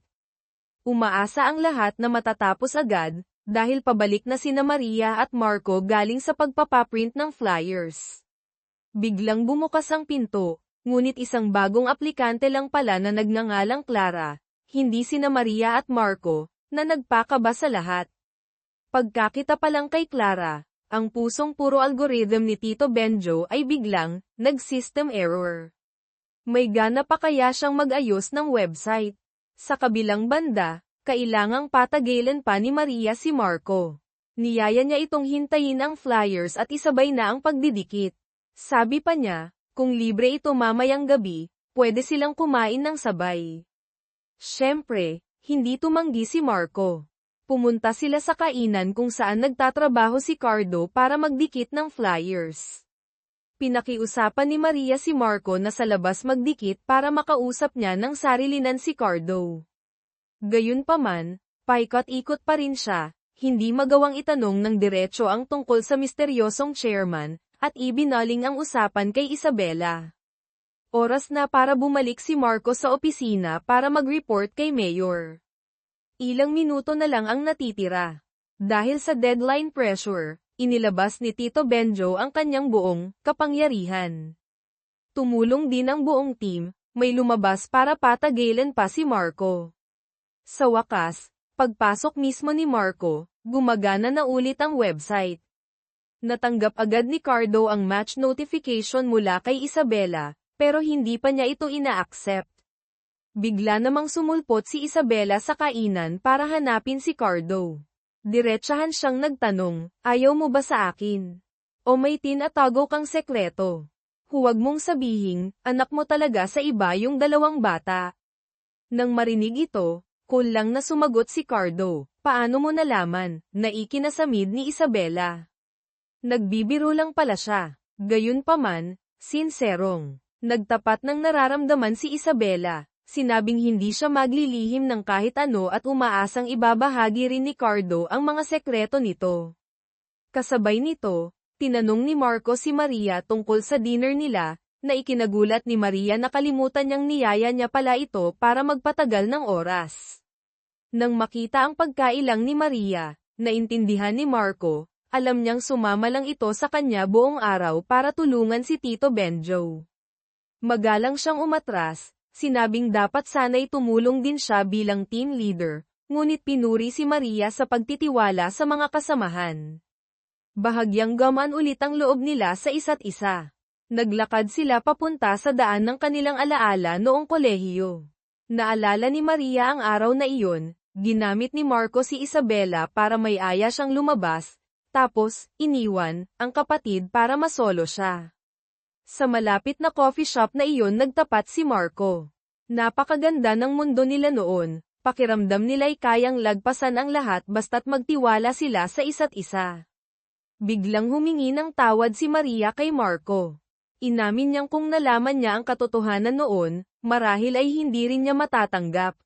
Umaasa ang lahat na matatapos agad, dahil pabalik na sina Maria at Marco galing sa pagpapaprint ng flyers. Biglang bumukas ang pinto, ngunit isang bagong aplikante lang pala na nagngangalang Clara, hindi sina Maria at Marco, na nagpakaba sa lahat. Pagkakita pa lang kay Clara, ang pusong puro algorithm ni Tito Benjo ay biglang nag-system error. May gana pa kaya siyang mag-ayos ng website? Sa kabilang banda, Kailangang patagalan pa ni Maria si Marco. Niyaya niya itong hintayin ang flyers at isabay na ang pagdidikit. Sabi pa niya, kung libre ito mamayang gabi, pwede silang kumain ng sabay. Siyempre, hindi tumanggi si Marco. Pumunta sila sa kainan kung saan nagtatrabaho si Cardo para magdikit ng flyers. Pinakiusapan ni Maria si Marco na sa labas magdikit para makausap niya ng sarilinan si Cardo. Gayunpaman, paikot-ikot pa rin siya, hindi magawang itanong ng diretso ang tungkol sa misteryosong chairman, at ibinaling ang usapan kay Isabela. Oras na para bumalik si Marco sa opisina para mag-report kay Mayor. Ilang minuto na lang ang natitira. Dahil sa deadline pressure, inilabas ni Tito Benjo ang kanyang buong kapangyarihan. Tumulong din ang buong team, may lumabas para patagalan pa si Marco. Sa wakas, pagpasok mismo ni Marco, gumagana na ulit ang website. Natanggap agad ni Cardo ang match notification mula kay Isabela, pero hindi pa niya ito ina-accept. Bigla namang sumulpot si Isabela sa kainan para hanapin si Cardo. Diretsahan siyang nagtanong, ayaw mo ba sa akin? O may tinatago kang sekreto? Huwag mong sabihin, anak mo talaga sa iba yung dalawang bata. Nang marinig ito, cool lang na sumagot si Cardo, paano mo nalaman, na ikinasamid ni Isabela? Nagbibiro lang pala siya. Gayunpaman, sinserong. Nagtapat ng nararamdaman si Isabela, sinabing hindi siya maglilihim ng kahit ano at umaasang ibabahagi rin ni Cardo ang mga sekreto nito. Kasabay nito, tinanong ni Marco si Maria tungkol sa dinner nila, na ikinagulat ni Maria na kalimutan niyang niyaya niya pala ito para magpatagal ng oras. Nang makita ang pagkailang ni Maria, naintindihan ni Marco, alam niyang sumama lang ito sa kanya buong araw para tulungan si Tito Benjo. Magalang siyang umatras, sinabing dapat sana'y tumulong din siya bilang team leader, ngunit pinuri si Maria sa pagtitiwala sa mga kasamahan. Bahagyang gamaan ulit ang loob nila sa isa't isa. Naglakad sila papunta sa daan ng kanilang alaala noong kolehiyo. Naalala ni Maria ang araw na iyon, ginamit ni Marco si Isabela para may aya siyang lumabas, tapos, iniwan, ang kapatid para masolo siya. Sa malapit na coffee shop na iyon nagtapat si Marco. Napakaganda ng mundo nila noon, pakiramdam nila'y kayang lagpasan ang lahat basta't magtiwala sila sa isa't isa. Biglang humingi ng tawad si Maria kay Marco. Inamin niyang kung nalaman niya ang katotohanan noon, marahil ay hindi rin niya matatanggap.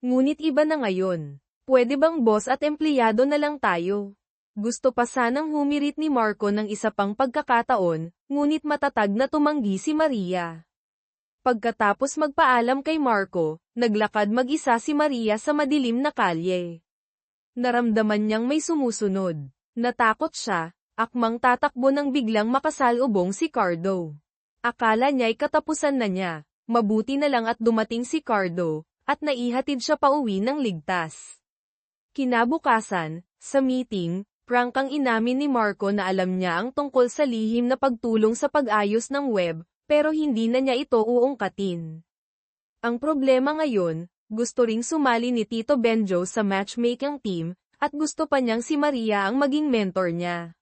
Ngunit iba na ngayon. Pwede bang boss at empleyado na lang tayo? Gusto pa sanang humirit ni Marco ng isa pang pagkakataon, ngunit matatag na tumanggi si Maria. Pagkatapos magpaalam kay Marco, naglakad mag-isa si Maria sa madilim na kalye. Naramdaman niyang may sumusunod. Natakot siya, akmang tatakbo nang biglang makasalubong si Cardo. Akala niya'y katapusan na niya, mabuti na lang at dumating si Cardo, at naihatid siya pauwi ng ligtas. Kinabukasan, sa meeting, prangkang inamin ni Marco na alam niya ang tungkol sa lihim na pagtulong sa pag-ayos ng web, pero hindi na niya ito uungkatin. Ang problema ngayon, gusto ring sumali ni Tito Benjo sa matchmaking team, at gusto pa niyang si Maria ang maging mentor niya.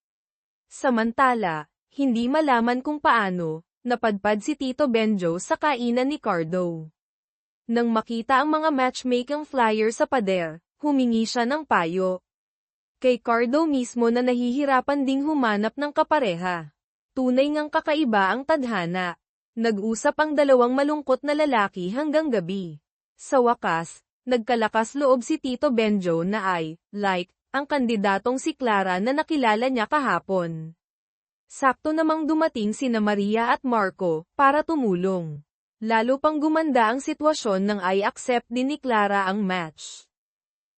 Samantala, hindi malaman kung paano, napadpad si Tito Benjo sa kainan ni Cardo. Nang makita ang mga matchmaking flyer sa pader, humingi siya ng payo. Kay Cardo mismo na nahihirapan ding humanap ng kapareha. Tunay ngang kakaiba ang tadhana. Nag-usap ang dalawang malungkot na lalaki hanggang gabi. Sa wakas, nagkalakas loob si Tito Benjo na ay, ang kandidatong si Clara na nakilala niya kahapon. Sakto namang dumating sina Maria at Marco, para tumulong. Lalo pang gumanda ang sitwasyon nang ay accept din ni Clara ang match.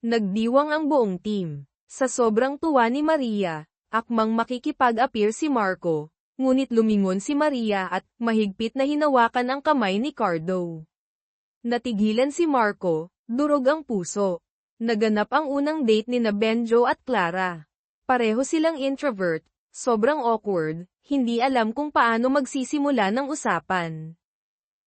Nagdiwang ang buong team. Sa sobrang tuwa ni Maria, akmang makikipag-appear si Marco, ngunit lumingon si Maria at mahigpit na hinawakan ang kamay ni Cardo. Natigilan si Marco, durog ang puso. Naganap ang unang date ni na Benjo at Clara. Pareho silang introvert, sobrang awkward, hindi alam kung paano magsisimula ng usapan.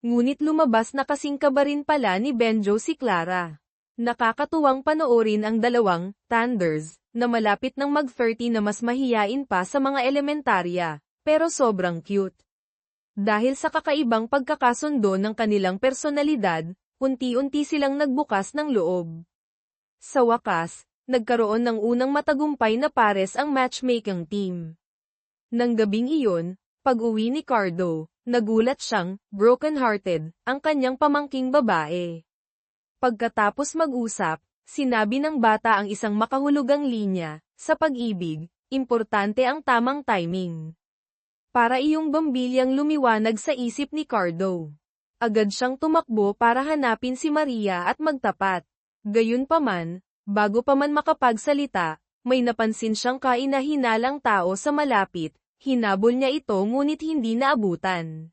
Ngunit lumabas na kasing kaba rin pala ni Benjo si Clara. Nakakatuwang panoorin ang dalawang Thunders na malapit ng mag-30 na mas mahiyain pa sa mga elementarya, pero sobrang cute. Dahil sa kakaibang pagkakasundo ng kanilang personalidad, unti-unti silang nagbukas ng loob. Sa wakas, nagkaroon ng unang matagumpay na pares ang matchmaking team. Nang gabing iyon, pag-uwi ni Cardo, nagulat siyang broken-hearted ang kanyang pamangking babae. Pagkatapos mag-usap, sinabi ng bata ang isang makahulugang linya, sa pag-ibig, importante ang tamang timing. Para iyong bambilyang lumiwanag sa isip ni Cardo. Agad siyang tumakbo para hanapin si Maria at magtapat. Gayunpaman, bago pa man makapagsalita, may napansin siyang kaina-hinalang tao sa malapit, hinabol niya ito ngunit hindi naabutan.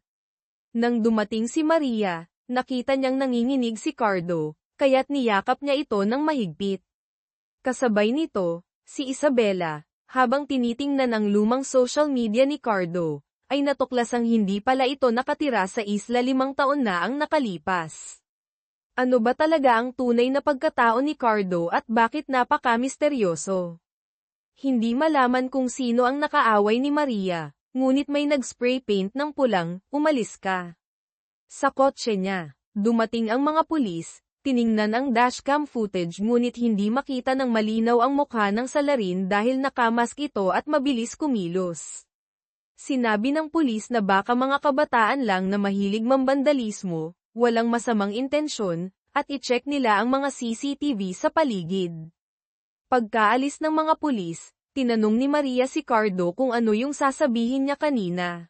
Nang dumating si Maria, nakita niyang nanginginig si Cardo, kaya't niyakap niya ito ng mahigpit. Kasabay nito, si Isabela, habang tinitingnan ang lumang social media ni Cardo, ay natuklasang hindi pala ito nakatira sa isla 5 taon na ang nakalipas. Ano ba talaga ang tunay na pagkatao ni Cardo at bakit napaka-misteryoso? Hindi malaman kung sino ang nakaaway ni Maria, ngunit may nag-spray paint ng pulang, umalis ka. Sa kotse niya, dumating ang mga pulis, tiningnan ang dashcam footage ngunit hindi makita ng malinaw ang mukha ng salarin dahil nakamask ito at mabilis kumilos. Sinabi ng pulis na baka mga kabataan lang na mahilig mambandalismo, walang masamang intensyon, at i-check nila ang mga CCTV sa paligid. Pagkaalis ng mga pulis, tinanong ni Maria si Cardo kung ano yung sasabihin niya kanina.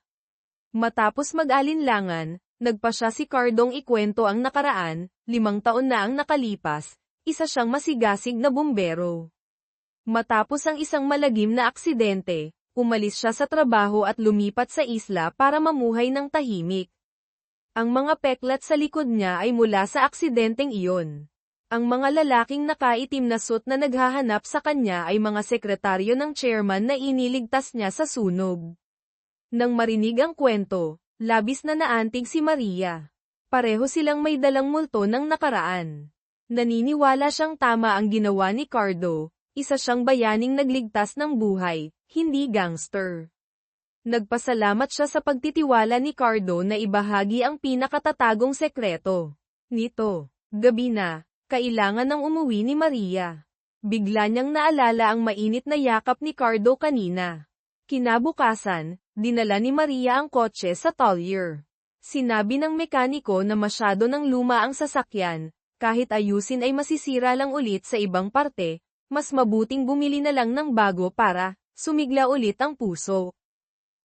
Matapos mag-alinlangan, nagpa siya si Cardong ikwento ang nakaraan, 5 taon na ang nakalipas, isa siyang masigasig na bumbero. Matapos ang isang malagim na aksidente, umalis siya sa trabaho at lumipat sa isla para mamuhay ng tahimik. Ang mga peklat sa likod niya ay mula sa aksidenteng iyon. Ang mga lalaking nakaitim na suit na naghahanap sa kanya ay mga sekretaryo ng chairman na iniligtas niya sa sunog. Nang marinig ang kwento, labis na naantig si Maria. Pareho silang may dalang multo ng nakaraan. Naniniwala siyang tama ang ginawa ni Cardo, isa siyang bayaning nagligtas ng buhay, hindi gangster. Nagpasalamat siya sa pagtitiwala ni Cardo na ibahagi ang pinakatatagong sekreto. Nito, gabi na, kailangan ng umuwi ni Maria. Bigla niyang naalala ang mainit na yakap ni Cardo kanina. Kinabukasan, dinala ni Maria ang kotse sa Tollier. Sinabi ng mekaniko na masyado ng luma ang sasakyan, kahit ayusin ay masisira lang ulit sa ibang parte, mas mabuting bumili na lang ng bago para sumigla ulit ang puso.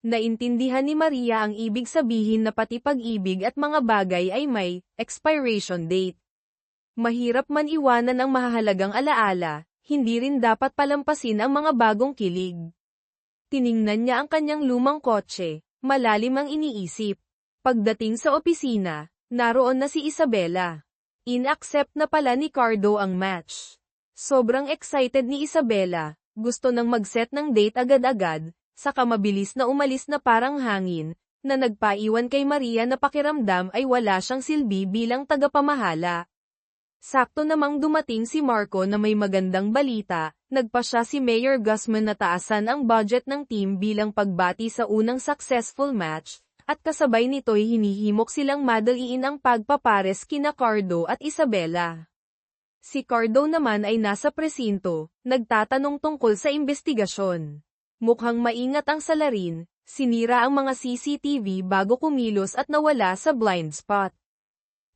Naintindihan ni Maria ang ibig sabihin na pati pag-ibig at mga bagay ay may expiration date. Mahirap man iwanan ang mahahalagang alaala, hindi rin dapat palampasin ang mga bagong kilig. Tiningnan niya ang kanyang lumang kotse, malalim ang iniisip. Pagdating sa opisina, naroon na si Isabela. In-accept na pala ni Cardo ang match. Sobrang excited ni Isabela, gusto nang mag-set ng date agad-agad, saka mabilis na umalis na parang hangin, na nagpaiwan kay Maria na pakiramdam ay wala siyang silbi bilang tagapamahala. Sakto namang dumating si Marco na may magandang balita, nagpa siya si Mayor Guzman na taasan ang budget ng team bilang pagbati sa unang successful match, at kasabay nito'y hinihimok silang madaliin ang pagpapares kina Cardo at Isabela. Si Cardo naman ay nasa presinto, nagtatanong tungkol sa investigasyon. Mukhang maingat ang salarin, sinira ang mga CCTV bago kumilos at nawala sa blind spot.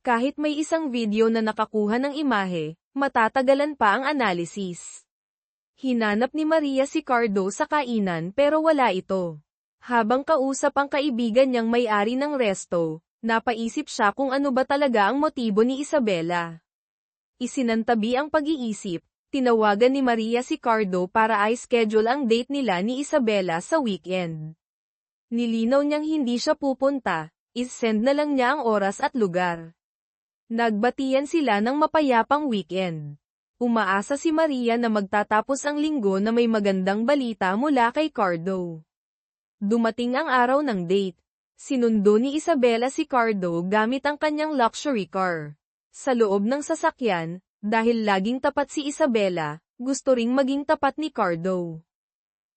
Kahit may isang video na nakakuha ng imahe, matatagalan pa ang analysis. Hinanap ni Maria si Cardo sa kainan pero wala ito. Habang kausap ang kaibigan niyang may-ari ng resto, napaisip siya kung ano ba talaga ang motibo ni Isabela. Isinantabi ang pag-iisip, tinawagan ni Maria si Cardo para i-schedule ang date nila ni Isabela sa weekend. Nilinaw niyang hindi siya pupunta, is-send na lang niya ang oras at lugar. Nagbatian sila ng mapayapang weekend. Umaasa si Maria na magtatapos ang linggo na may magandang balita mula kay Cardo. Dumating ang araw ng date. Sinundo ni Isabela si Cardo gamit ang kanyang luxury car. Sa loob ng sasakyan, Dahil laging tapat si Isabela, gusto ring maging tapat ni Cardo.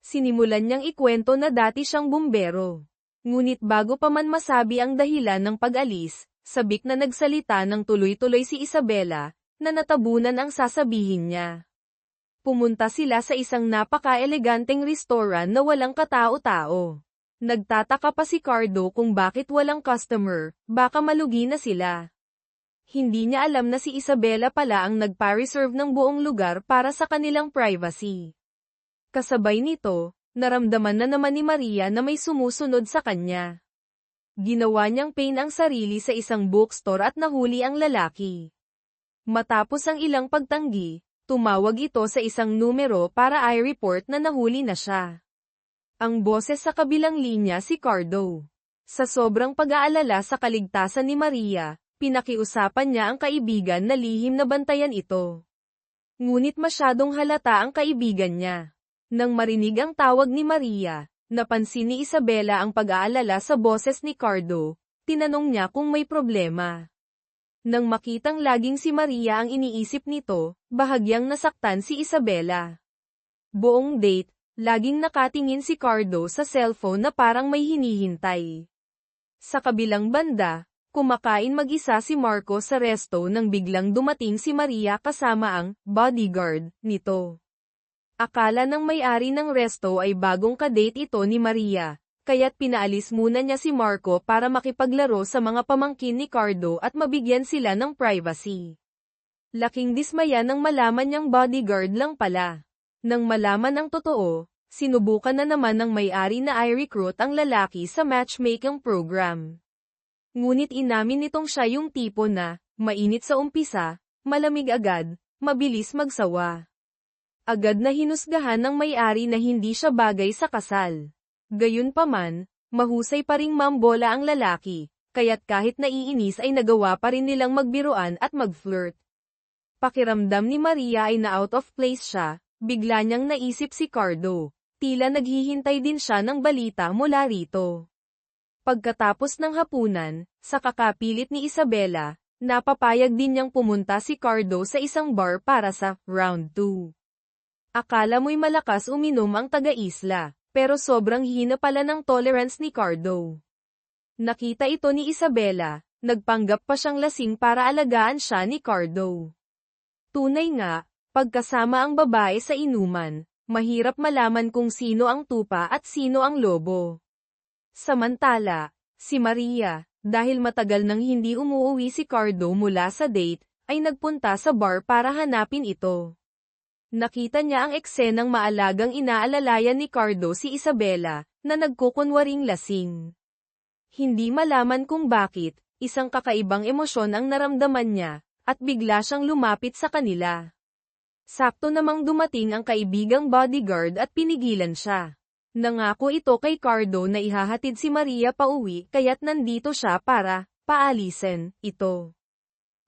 Sinimulan niyang ikwento na dati siyang bumbero. Ngunit bago pa man masabi ang dahilan ng pag-alis, sabik na nagsalita ng tuloy-tuloy si Isabela, na natabunan ang sasabihin niya. Pumunta sila sa isang napaka-eleganteng restaurant na walang katao-tao. Nagtataka pa si Cardo kung bakit walang customer, baka malugi na sila. Hindi niya alam na si Isabela pala ang nagpa-reserve ng buong lugar para sa kanilang privacy. Kasabay nito, naramdaman na naman ni Maria na may sumusunod sa kanya. Ginawa niyang pain ang sarili sa isang bookstore at nahuli ang lalaki. Matapos ang ilang pagtanggi, tumawag ito sa isang numero para i-report na nahuli na siya. Ang boses sa kabilang linya si Cardo. Sa sobrang pag-aalala sa kaligtasan ni Maria, pinakiusapan niya ang kaibigan na lihim na bantayan ito. Ngunit masyadong halata ang kaibigan niya. Nang marinig ang tawag ni Maria, napansin ni Isabela ang pag-aalala sa boses ni Cardo, tinanong niya kung may problema. Nang makitang laging si Maria ang iniisip nito, bahagyang nasaktan si Isabela. Buong date, laging nakatingin si Cardo sa cellphone na parang may hinihintay. Sa kabilang banda, kumakain mag-isa si Marco sa resto nang biglang dumating si Maria kasama ang bodyguard nito. Akala ng may-ari ng resto ay bagong kadate ito ni Maria, kaya't pinaalis muna niya si Marco para makipaglaro sa mga pamangkin ni Cardo at mabigyan sila ng privacy. Laking dismaya nang malaman niyang bodyguard lang pala. Nang malaman ang totoo, sinubukan na naman ng may-ari na i-recruit ang lalaki sa matchmaking program. Ngunit inamin nitong siya yung tipo na, mainit sa umpisa, malamig agad, mabilis magsawa. Agad na hinusgahan ng may-ari na hindi siya bagay sa kasal. Gayunpaman, mahusay pa ring mambola ang lalaki, kaya't kahit naiinis ay nagawa pa rin nilang magbiruan at mag-flirt. Pakiramdam ni Maria ay na out of place siya, bigla niyang naisip si Cardo, tila naghihintay din siya ng balita mula rito. Pagkatapos ng hapunan, sa kakapilit ni Isabela, napapayag din niyang pumunta si Cardo sa isang bar para sa round 2. Akala mo'y malakas uminom ang taga-isla, pero sobrang hina pala ng tolerance ni Cardo. Nakita ito ni Isabela, nagpanggap pa siyang lasing para alagaan siya ni Cardo. Tunay nga, pagkasama ang babae sa inuman, mahirap malaman kung sino ang tupa at sino ang lobo. Samantala, si Maria, dahil matagal nang hindi umuuwi si Cardo mula sa date, ay nagpunta sa bar para hanapin ito. Nakita niya ang eksenang maalagang inaalalayan ni Cardo si Isabela, na nagkukunwaring lasing. Hindi malaman kung bakit, isang kakaibang emosyon ang naramdaman niya, at bigla siyang lumapit sa kanila. Sakto namang dumating ang kaibigang bodyguard at pinigilan siya. Nangako ito kay Cardo na ihahatid si Maria pauwi kaya't nandito siya para paalisin ito.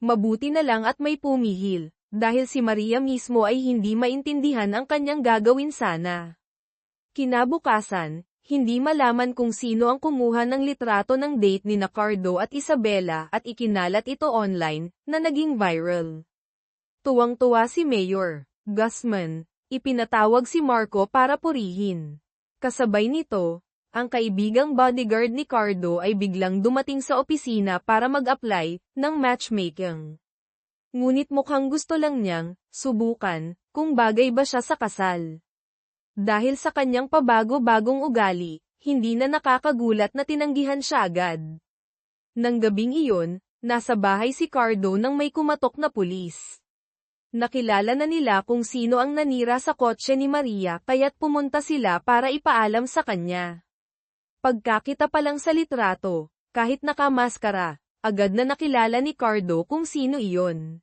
Mabuti na lang at may pumihil, dahil si Maria mismo ay hindi maintindihan ang kanyang gagawin sana. Kinabukasan, hindi malaman kung sino ang kumuha ng litrato ng date ni Cardo at Isabela at ikinalat ito online, na naging viral. Tuwang-tuwa si Mayor Guzman, ipinatawag si Marco para purihin. Kasabay nito, ang kaibigang bodyguard ni Cardo ay biglang dumating sa opisina para mag-apply ng matchmaking. Ngunit mukhang gusto lang niyang subukan kung bagay ba siya sa kasal. Dahil sa kanyang pabago-bagong ugali, hindi na nakakagulat na tinanggihan siya agad. Nang gabing iyon, nasa bahay si Cardo nang may kumatok na pulis. Nakilala na nila kung sino ang nanira sa kotse ni Maria kaya't pumunta sila para ipaalam sa kanya. Pagkakita pa lang sa litrato, kahit nakamaskara, agad na nakilala ni Cardo kung sino iyon.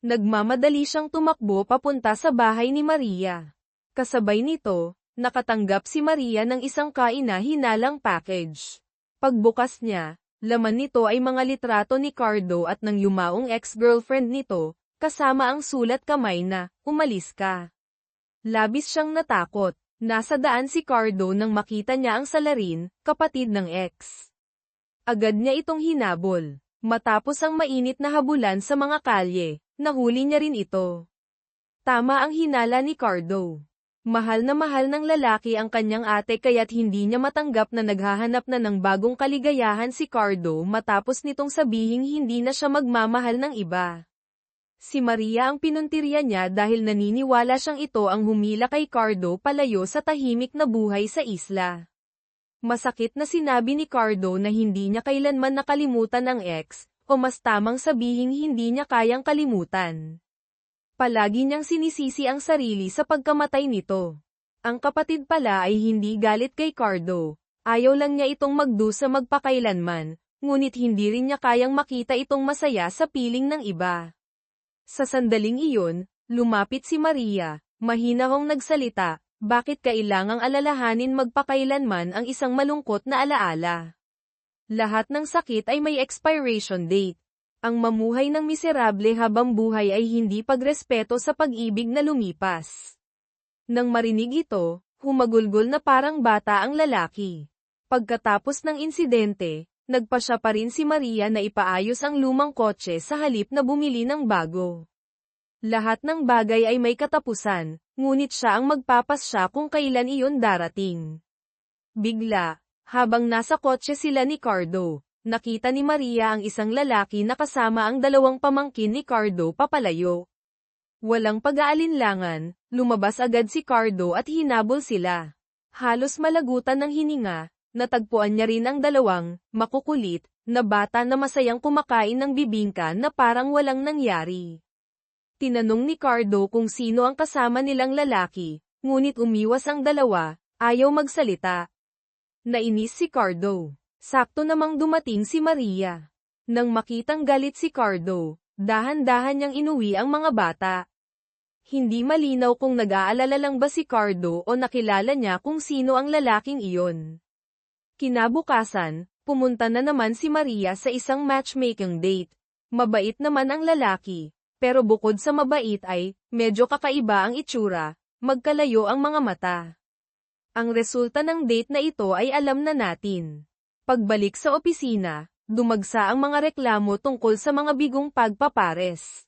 Nagmamadali siyang tumakbo papunta sa bahay ni Maria. Kasabay nito, nakatanggap si Maria ng isang kaina-hinalang package. Pagbukas niya, laman nito ay mga litrato ni Cardo at ng yumaong ex-girlfriend nito, kasama ang sulat kamay na, "Umalis ka." Labis siyang natakot. Nasa daan si Cardo nang makita niya ang salarin, kapatid ng ex. Agad niya itong hinabol. Matapos ang mainit na habulan sa mga kalye, nahuli niya rin ito. Tama ang hinala ni Cardo. Mahal ng lalaki ang kanyang ate kaya't hindi niya matanggap na naghahanap na ng bagong kaligayahan si Cardo matapos nitong sabihing hindi na siya magmamahal ng iba. Si Maria ang pinuntirya niya dahil naniniwala siyang ito ang humila kay Cardo palayo sa tahimik na buhay sa isla. Masakit na sinabi ni Cardo na hindi niya kailanman nakalimutan ang ex, o mas tamang sabihing hindi niya kayang kalimutan. Palagi niyang sinisisi ang sarili sa pagkamatay nito. Ang kapatid pala ay hindi galit kay Cardo, ayaw lang niya itong magdusa magpakailanman, ngunit hindi rin niya kayang makita itong masaya sa piling ng iba. Sa sandaling iyon, lumapit si Maria, mahinahong nagsalita, bakit kailangang alalahanin magpakailanman ang isang malungkot na alaala? Lahat ng sakit ay may expiration date. Ang mamuhay ng miserable habang buhay ay hindi pagrespeto sa pag-ibig na lumipas. Nang marinig ito, humagulgol na parang bata ang lalaki. Pagkatapos ng insidente, nagpasya pa rin si Maria na ipaayos ang lumang kotse sa halip na bumili ng bago. Lahat ng bagay ay may katapusan, ngunit siya ang magpapasya kung kailan iyon darating. Bigla, habang nasa kotse sila ni Cardo, nakita ni Maria ang isang lalaki na kasama ang dalawang pamangkin ni Cardo papalayo. Walang pag-aalinlangan, lumabas agad si Cardo at hinabol sila. Halos malagutan ng hininga, natagpuan niya rin ang dalawang, makukulit, na bata na masayang kumakain ng bibingka na parang walang nangyari. Tinanong ni Cardo kung sino ang kasama nilang lalaki, ngunit umiwas ang dalawa, ayaw magsalita. Nainis si Cardo. Sakto namang dumating si Maria. Nang makitang galit si Cardo, dahan-dahan niyang inuwi ang mga bata. Hindi malinaw kung nag-aalala lang ba si Cardo o nakilala niya kung sino ang lalaking iyon. Kinabukasan, pumunta na naman si Maria sa isang matchmaking date. Mabait naman ang lalaki, pero bukod sa mabait ay, medyo kakaiba ang itsura, magkalayo ang mga mata. Ang resulta ng date na ito ay alam na natin. Pagbalik sa opisina, dumagsa ang mga reklamo tungkol sa mga bigong pagpapares.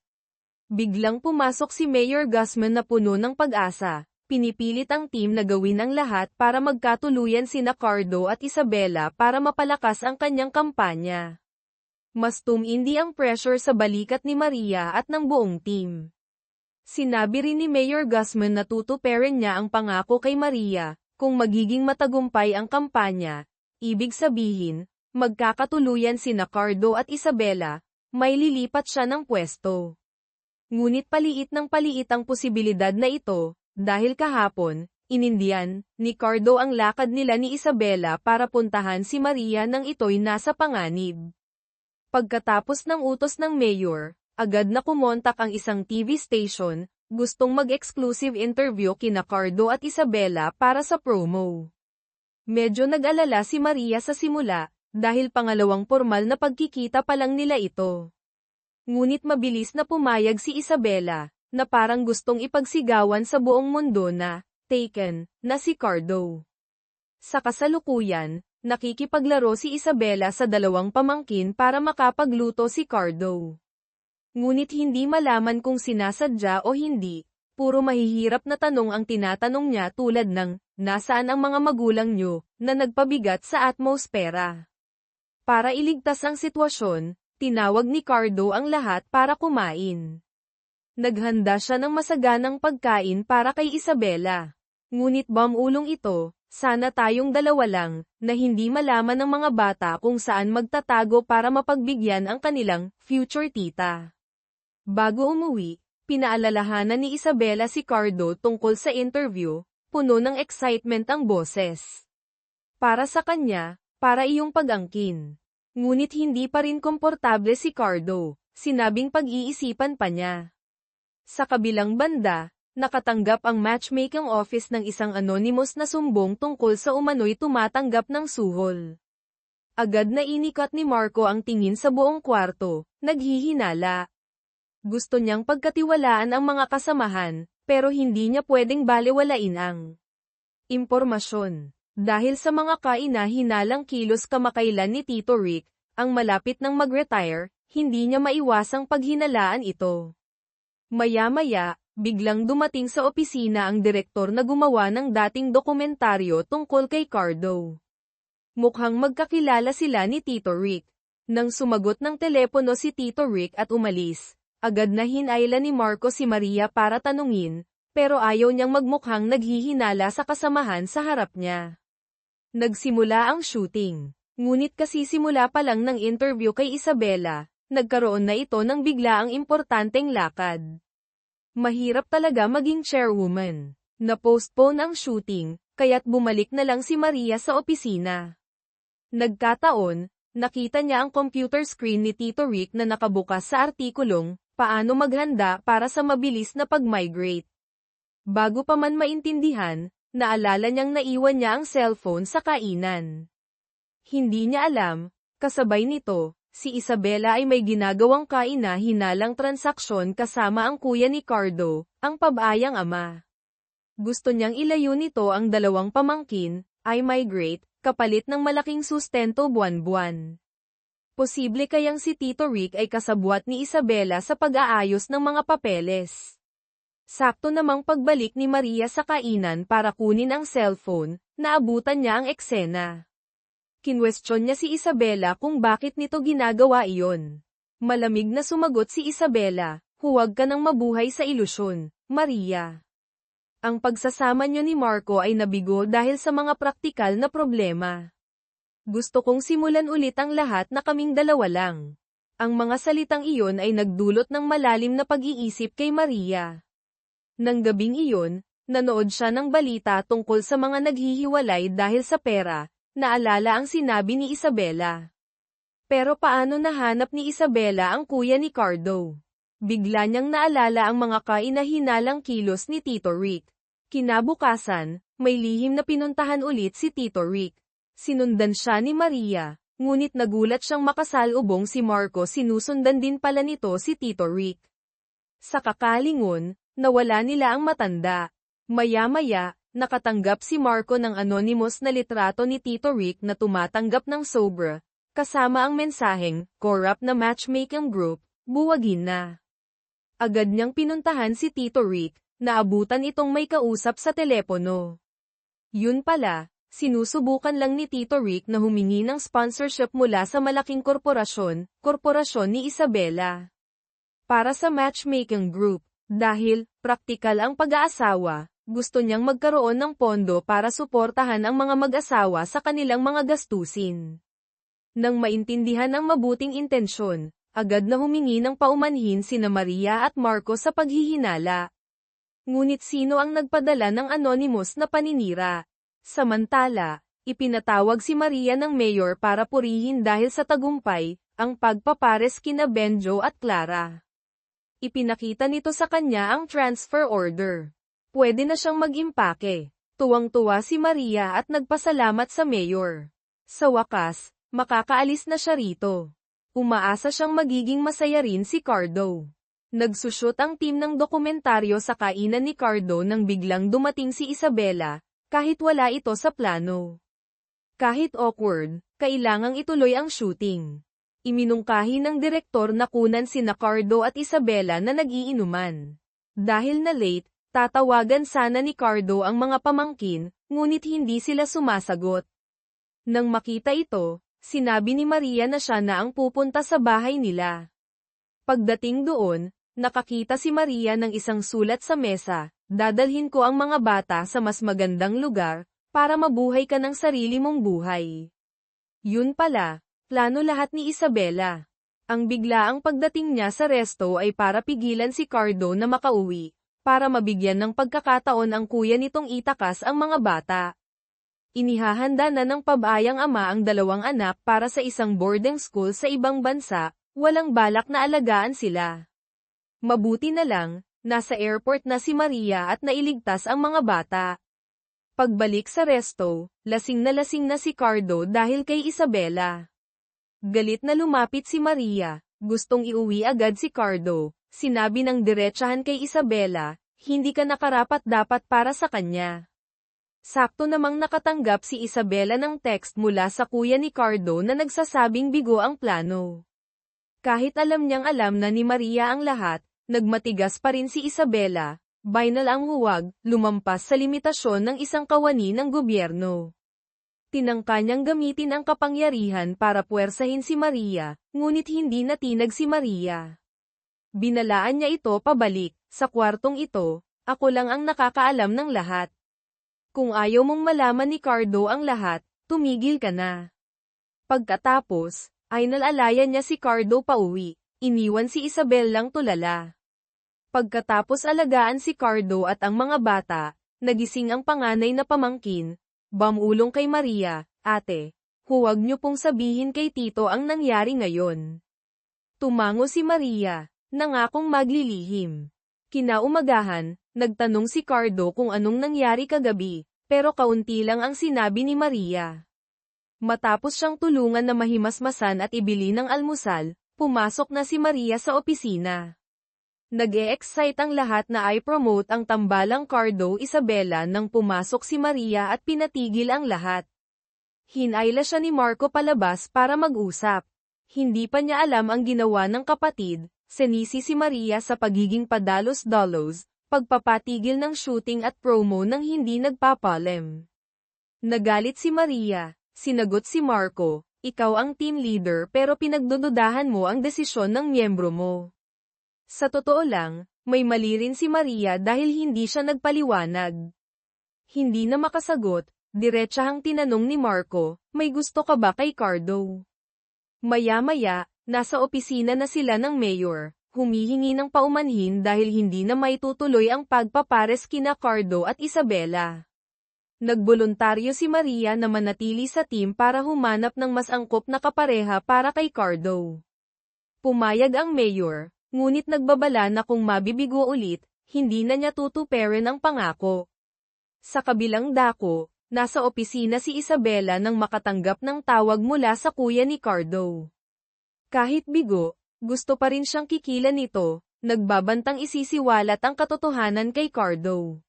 Biglang pumasok si Mayor Guzman na puno ng pag-asa. Pinipilit ang team na gawin ang lahat para magkatuluyan sina Cardo at Isabela para mapalakas ang kanyang kampanya. Mas tumindi ang pressure sa balikat ni Maria at ng buong team. Sinabi rin ni Mayor Guzman na tutuparin niya ang pangako kay Maria, kung magiging matagumpay ang kampanya, ibig sabihin, magkakatuluyan sina Cardo at Isabela, may lilipat siya ng pwesto. Ngunit paliit ang posibilidad na ito, dahil kahapon, inindiyan ni Cardo ang lakad nila ni Isabela para puntahan si Maria nang ito'y nasa panganib. Pagkatapos ng utos ng mayor, agad na kumontak ang isang TV station, gustong mag-exclusive interview kina Cardo at Isabela para sa promo. Medyo nag-alala si Maria sa simula, dahil pangalawang formal na pagkikita pa lang nila ito. Ngunit mabilis na pumayag si Isabela, na parang gustong ipagsigawan sa buong mundo na, taken, na si Cardo. Sa kasalukuyan, nakikipaglaro si Isabela sa dalawang pamangkin para makapagluto si Cardo. Ngunit hindi malaman kung sinasadya o hindi, puro mahihirap na tanong ang tinatanong niya tulad ng, nasaan ang mga magulang niyo, na nagpabigat sa atmosfera. Para iligtas ang sitwasyon, tinawag ni Cardo ang lahat para kumain. Naghanda siya ng masaganang pagkain para kay Isabela. Ngunit bamulong ito, sana tayong dalawa lang, na hindi malaman ng mga bata kung saan magtatago para mapagbigyan ang kanilang future tita. Bago umuwi, pinaalalahanan ni Isabela si Cardo tungkol sa interview, puno ng excitement ang boses. Para sa kanya, para iyong pag-angkin. Ngunit hindi pa rin komportable si Cardo, sinabing pag-iisipan pa niya. Sa kabilang banda, nakatanggap ang matchmaking office ng isang anonymous na sumbong tungkol sa umano'y tumatanggap ng suhol. Agad na inikat ni Marco ang tingin sa buong kwarto, naghihinala. Gusto niyang pagkatiwalaan ang mga kasamahan, pero hindi niya pwedeng balewalain ang impormasyon. Dahil sa mga kaina-hinalang kilos kamakailan ni Tito Rick, ang malapit ng mag-retire, hindi niya maiwasang paghinalaan ito. Maya-maya, biglang dumating sa opisina ang direktor na gumawa ng dating dokumentaryo tungkol kay Cardo. Mukhang magkakilala sila ni Tito Rick. Nang sumagot ng telepono si Tito Rick at umalis, agad na hinayla ni Marco si Maria para tanungin, pero ayaw niyang magmukhang naghihinala sa kasamahan sa harap niya. Nagsimula ang shooting. Ngunit kasi simula pa lang ng interview kay Isabela, nagkaroon na ito ng biglaang importanteng lakad. Mahirap talaga maging chairwoman. Na-postpone ang shooting, kaya't bumalik na lang si Maria sa opisina. Nagkataon, nakita niya ang computer screen ni Tito Rick na nakabukas sa artikulong, "Paano maghanda para sa mabilis na pag-migrate." Bago pa man maintindihan, naalala niyang naiwan niya ang cellphone sa kainan. Hindi niya alam, kasabay nito, si Isabela ay may ginagawang kaina-hinalang transaksyon kasama ang kuya ni Cardo, ang pabayang ama. Gusto niyang ilayo nito ang dalawang pamangkin, ay migrate, kapalit ng malaking sustento buwan-buwan. Posible kayang si Tito Rick ay kasabwat ni Isabela sa pag-aayos ng mga papeles. Sakto namang pagbalik ni Maria sa kainan para kunin ang cellphone, naabutan niya ang eksena. Kinwestiyon niya si Isabela kung bakit nito ginagawa iyon. Malamig na sumagot si Isabela, "Huwag ka nang mabuhay sa ilusyon, Maria. Ang pagsasama niyo ni Marco ay nabigo dahil sa mga praktikal na problema. Gusto kong simulan ulit ang lahat na kaming dalawa lang." Ang mga salitang iyon ay nagdulot ng malalim na pag-iisip kay Maria. Nang gabing iyon, nanood siya ng balita tungkol sa mga naghihiwalay dahil sa pera. Naalala ang sinabi ni Isabela. Pero paano nahanap ni Isabela ang kuya ni Cardo? Bigla niyang naalala ang mga kaina-hinalang kilos ni Tito Rick. Kinabukasan, may lihim na pinuntahan ulit si Tito Rick. Sinundan siya ni Maria, ngunit nagulat siyang makasalubong si Marco, sinusundan din pala nito si Tito Rick. Sa kakalingon, nawala nila ang matanda. Maya-maya, nakatanggap si Marco ng anonymous na litrato ni Tito Rick na tumatanggap ng sobra, kasama ang mensaheng, "Corrupt na matchmaking group, buwagin na." Agad niyang pinuntahan si Tito Rick, naabutan itong may kausap sa telepono. Yun pala, sinusubukan lang ni Tito Rick na humingi ng sponsorship mula sa malaking korporasyon ni Isabela. Para sa matchmaking group, dahil praktikal ang pag-aasawa, gusto niyang magkaroon ng pondo para suportahan ang mga mag-asawa sa kanilang mga gastusin. Nang maintindihan ang mabuting intensyon, agad na humingi ng paumanhin sina Maria at Marco sa paghihinala. Ngunit sino ang nagpadala ng anonymous na paninira? Samantala, ipinatawag si Maria ng mayor para purihin dahil sa tagumpay, ang pagpapares kina Benjo at Clara. Ipinakita nito sa kanya ang transfer order. Pwede na siyang mag-impake. Tuwang-tuwa si Maria at nagpasalamat sa mayor. Sa wakas, makakaalis na siya rito. Umaasa siyang magiging masaya rin si Cardo. Nagsushoot ang team ng dokumentaryo sa kainan ni Cardo nang biglang dumating si Isabela, kahit wala ito sa plano. Kahit awkward, kailangang ituloy ang shooting. Iminungkahi ng direktor na kunan sina Cardo at Isabela na nag-iinuman. Dahil na late, tatawagan sana ni Cardo ang mga pamangkin, ngunit hindi sila sumasagot. Nang makita ito, sinabi ni Maria na siya na ang pupunta sa bahay nila. Pagdating doon, nakakita si Maria ng isang sulat sa mesa, "Dadalhin ko ang mga bata sa mas magandang lugar, para mabuhay ka ng sarili mong buhay." Yun pala, plano lahat ni Isabela. Ang biglaang pagdating niya sa resto ay para pigilan si Cardo na makauwi, para mabigyan ng pagkakataon ang kuya nitong itakas ang mga bata. Inihahanda na ng pabayang ama ang dalawang anak para sa isang boarding school sa ibang bansa, walang balak na alagaan sila. Mabuti na lang, nasa airport na si Maria at nailigtas ang mga bata. Pagbalik sa resto, lasing na si Cardo dahil kay Isabela. Galit na lumapit si Maria, gustong iuwi agad si Cardo. Sinabi ng diretsahan kay Isabela, "Hindi ka nakarapat-dapat para sa kanya." Sakto namang nakatanggap si Isabela ng text mula sa kuya ni Cardo na nagsasabing bigo ang plano. Kahit alam niyang alam na ni Maria ang lahat, Nagmatigas pa rin si Isabela, binal ang huwag, lumampas sa limitasyon ng isang kawani ng gobyerno. Tinangka niyang gamitin ang kapangyarihan para puwersahin si Maria, ngunit hindi natinag si Maria. Binalaan niya ito pabalik, sa kwartong ito, ako lang ang nakakaalam ng lahat. Kung ayaw mong malaman ni Cardo ang lahat, tumigil ka na. Pagkatapos, ay nalalayan niya si Cardo pauwi, iniwan si Isabel lang tulala. Pagkatapos alagaan si Cardo at ang mga bata, nagising ang panganay na pamangkin, bamulong kay Maria, ate, huwag niyo pong sabihin kay Tito ang nangyari ngayon. Tumango si Maria, nangakong maglilihim. Kinaumagahan, nagtanong si Cardo kung anong nangyari kagabi, pero kaunti lang ang sinabi ni Maria. Matapos siyang tulungan na mahimasmasan at ibili ng almusal, pumasok na si Maria sa opisina. Nag-e-excite ang lahat na i-promote ang tambalang Cardo Isabela nang pumasok si Maria at pinatigil ang lahat. Hinayla siya ni Marco palabas para mag-usap. Hindi pa niya alam ang ginawa ng kapatid, sinisi si Maria sa pagiging padalos-dalos, pagpapatigil ng shooting at promo nang hindi nagpapalem. Nagalit si Maria, sinagot si Marco, ikaw ang team leader pero pinagdududahan mo ang desisyon ng miyembro mo. Sa totoo lang, may mali rin si Maria dahil hindi siya nagpaliwanag. Hindi na makasagot, diretsahang tinanong ni Marco, may gusto ka ba kay Cardo? Maya-maya, nasa opisina na sila ng mayor, humihingi ng paumanhin dahil hindi na maitutuloy ang pagpapares kina Cardo at Isabela. Nagboluntaryo si Maria na manatili sa team para humanap ng mas angkop na kapareha para kay Cardo. Pumayag ang mayor, ngunit nagbabala na kung mabibigo ulit, hindi na niya tutuperin ang pangako. Sa kabilang dako, nasa opisina si Isabela nang makatanggap ng tawag mula sa kuya ni Cardo. Kahit bigo, gusto pa rin siyang kikilan nito, nagbabantang isisiwalat ang katotohanan kay Cardo.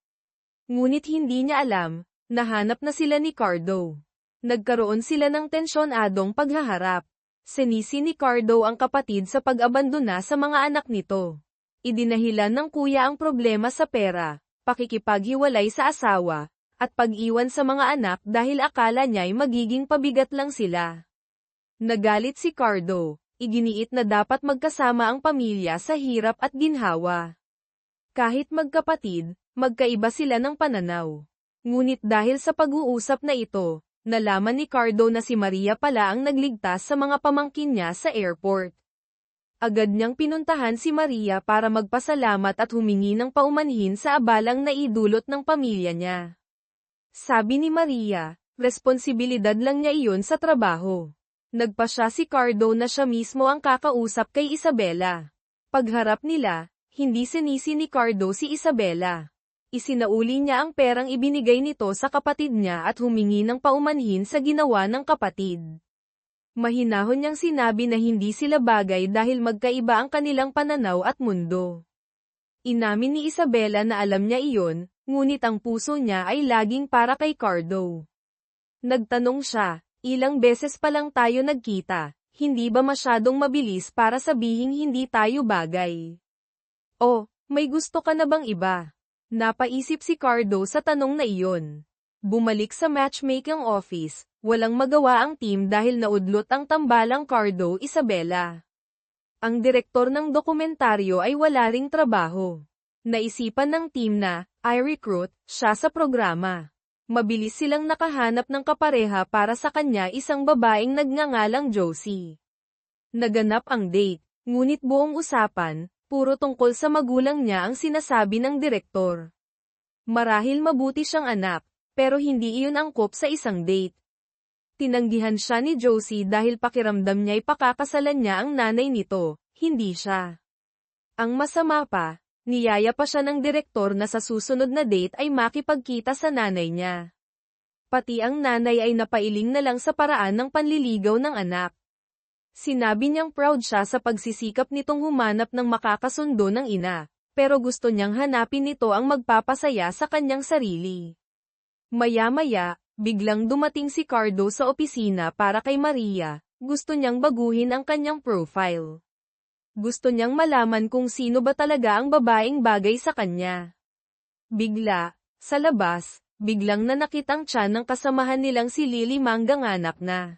Ngunit hindi niya alam, nahanap na sila ni Cardo. Nagkaroon sila ng tensyonadong paghaharap. Sinisi ni Cardo ang kapatid sa pag-abandona sa mga anak nito. Idinahilan ng kuya ang problema sa pera, pakikipaghiwalay sa asawa, at pag-iwan sa mga anak dahil akala niya'y magiging pabigat lang sila. Nagalit si Cardo, iginiit na dapat magkasama ang pamilya sa hirap at ginhawa. Kahit magkapatid, magkaiba sila ng pananaw. Ngunit dahil sa pag-uusap na ito, nalaman ni Cardo na si Maria pala ang nagligtas sa mga pamangkin niya sa airport. Agad niyang pinuntahan si Maria para magpasalamat at humingi ng paumanhin sa abalang naidulot ng pamilya niya. Sabi ni Maria, responsibilidad lang niya iyon sa trabaho. Nagpasya si Cardo na siya mismo ang kakausap kay Isabela. Pagharap nila, hindi sinisi ni Cardo si Isabela. Isinauli niya ang perang ibinigay nito sa kapatid niya at humingi ng paumanhin sa ginawa ng kapatid. Mahinahon niyang sinabi na hindi sila bagay dahil magkaiba ang kanilang pananaw at mundo. Inamin ni Isabela na alam niya iyon, ngunit ang puso niya ay laging para kay Cardo. Nagtanong siya, ilang beses pa lang tayo nagkita, hindi ba masyadong mabilis para sabihing hindi tayo bagay? O, may gusto ka na bang iba? Napaisip si Cardo sa tanong na iyon. Bumalik sa matchmaking office, walang magawa ang team dahil naudlot ang tambalang Cardo Isabela. Ang direktor ng dokumentaryo ay wala ring trabaho. Naisipan ng team na, i-recruit, siya sa programa. Mabilis silang nakahanap ng kapareha para sa kanya isang babaeng nagngangalang Josie. Naganap ang date, ngunit buong usapan, puro tungkol sa magulang niya ang sinasabi ng direktor. Marahil mabuti siyang anak, pero hindi iyon angkop sa isang date. Tinanggihan siya ni Josie dahil pakiramdam niya'y pakakasalan niya ang nanay nito, hindi siya. Ang masama pa, niyaya pa siya ng direktor na sa susunod na date ay makipagkita sa nanay niya. Pati ang nanay ay napailing na lang sa paraan ng panliligaw ng anak. Sinabi niyang proud siya sa pagsisikap nitong humanap ng makakasundo ng ina, pero gusto niyang hanapin nito ang magpapasaya sa kanyang sarili. Maya-maya, biglang dumating si Cardo sa opisina para kay Maria, gusto niyang baguhin ang kanyang profile. Gusto niyang malaman kung sino ba talaga ang babaeng bagay sa kanya. Bigla, sa labas, biglang nanakit ang tiyan ng kasamahan nilang si Lily mangganganak na.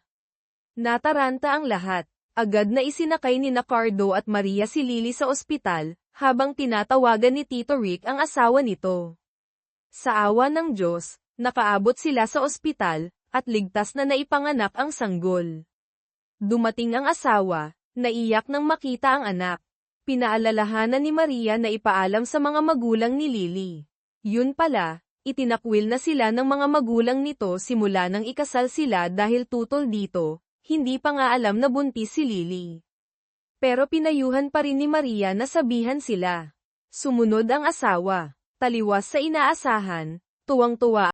Nataranta ang lahat. Agad na isinakay ni Cardo at Maria si Lily sa ospital, habang tinatawagan ni Tito Rick ang asawa nito. Sa awa ng Diyos, nakaabot sila sa ospital, at ligtas na naipanganak ang sanggol. Dumating ang asawa, naiyak nang makita ang anak. Pinaalalahanan ni Maria na ipaalam sa mga magulang ni Lily. Yun pala, itinakwil na sila ng mga magulang nito simula nang ikasal sila dahil tutol dito, hindi pa nga alam na buntis si Lily. Pero pinayuhan pa rin ni Maria na sabihan sila. Sumunod ang asawa. Taliwas sa inaasahan, tuwang-tuwa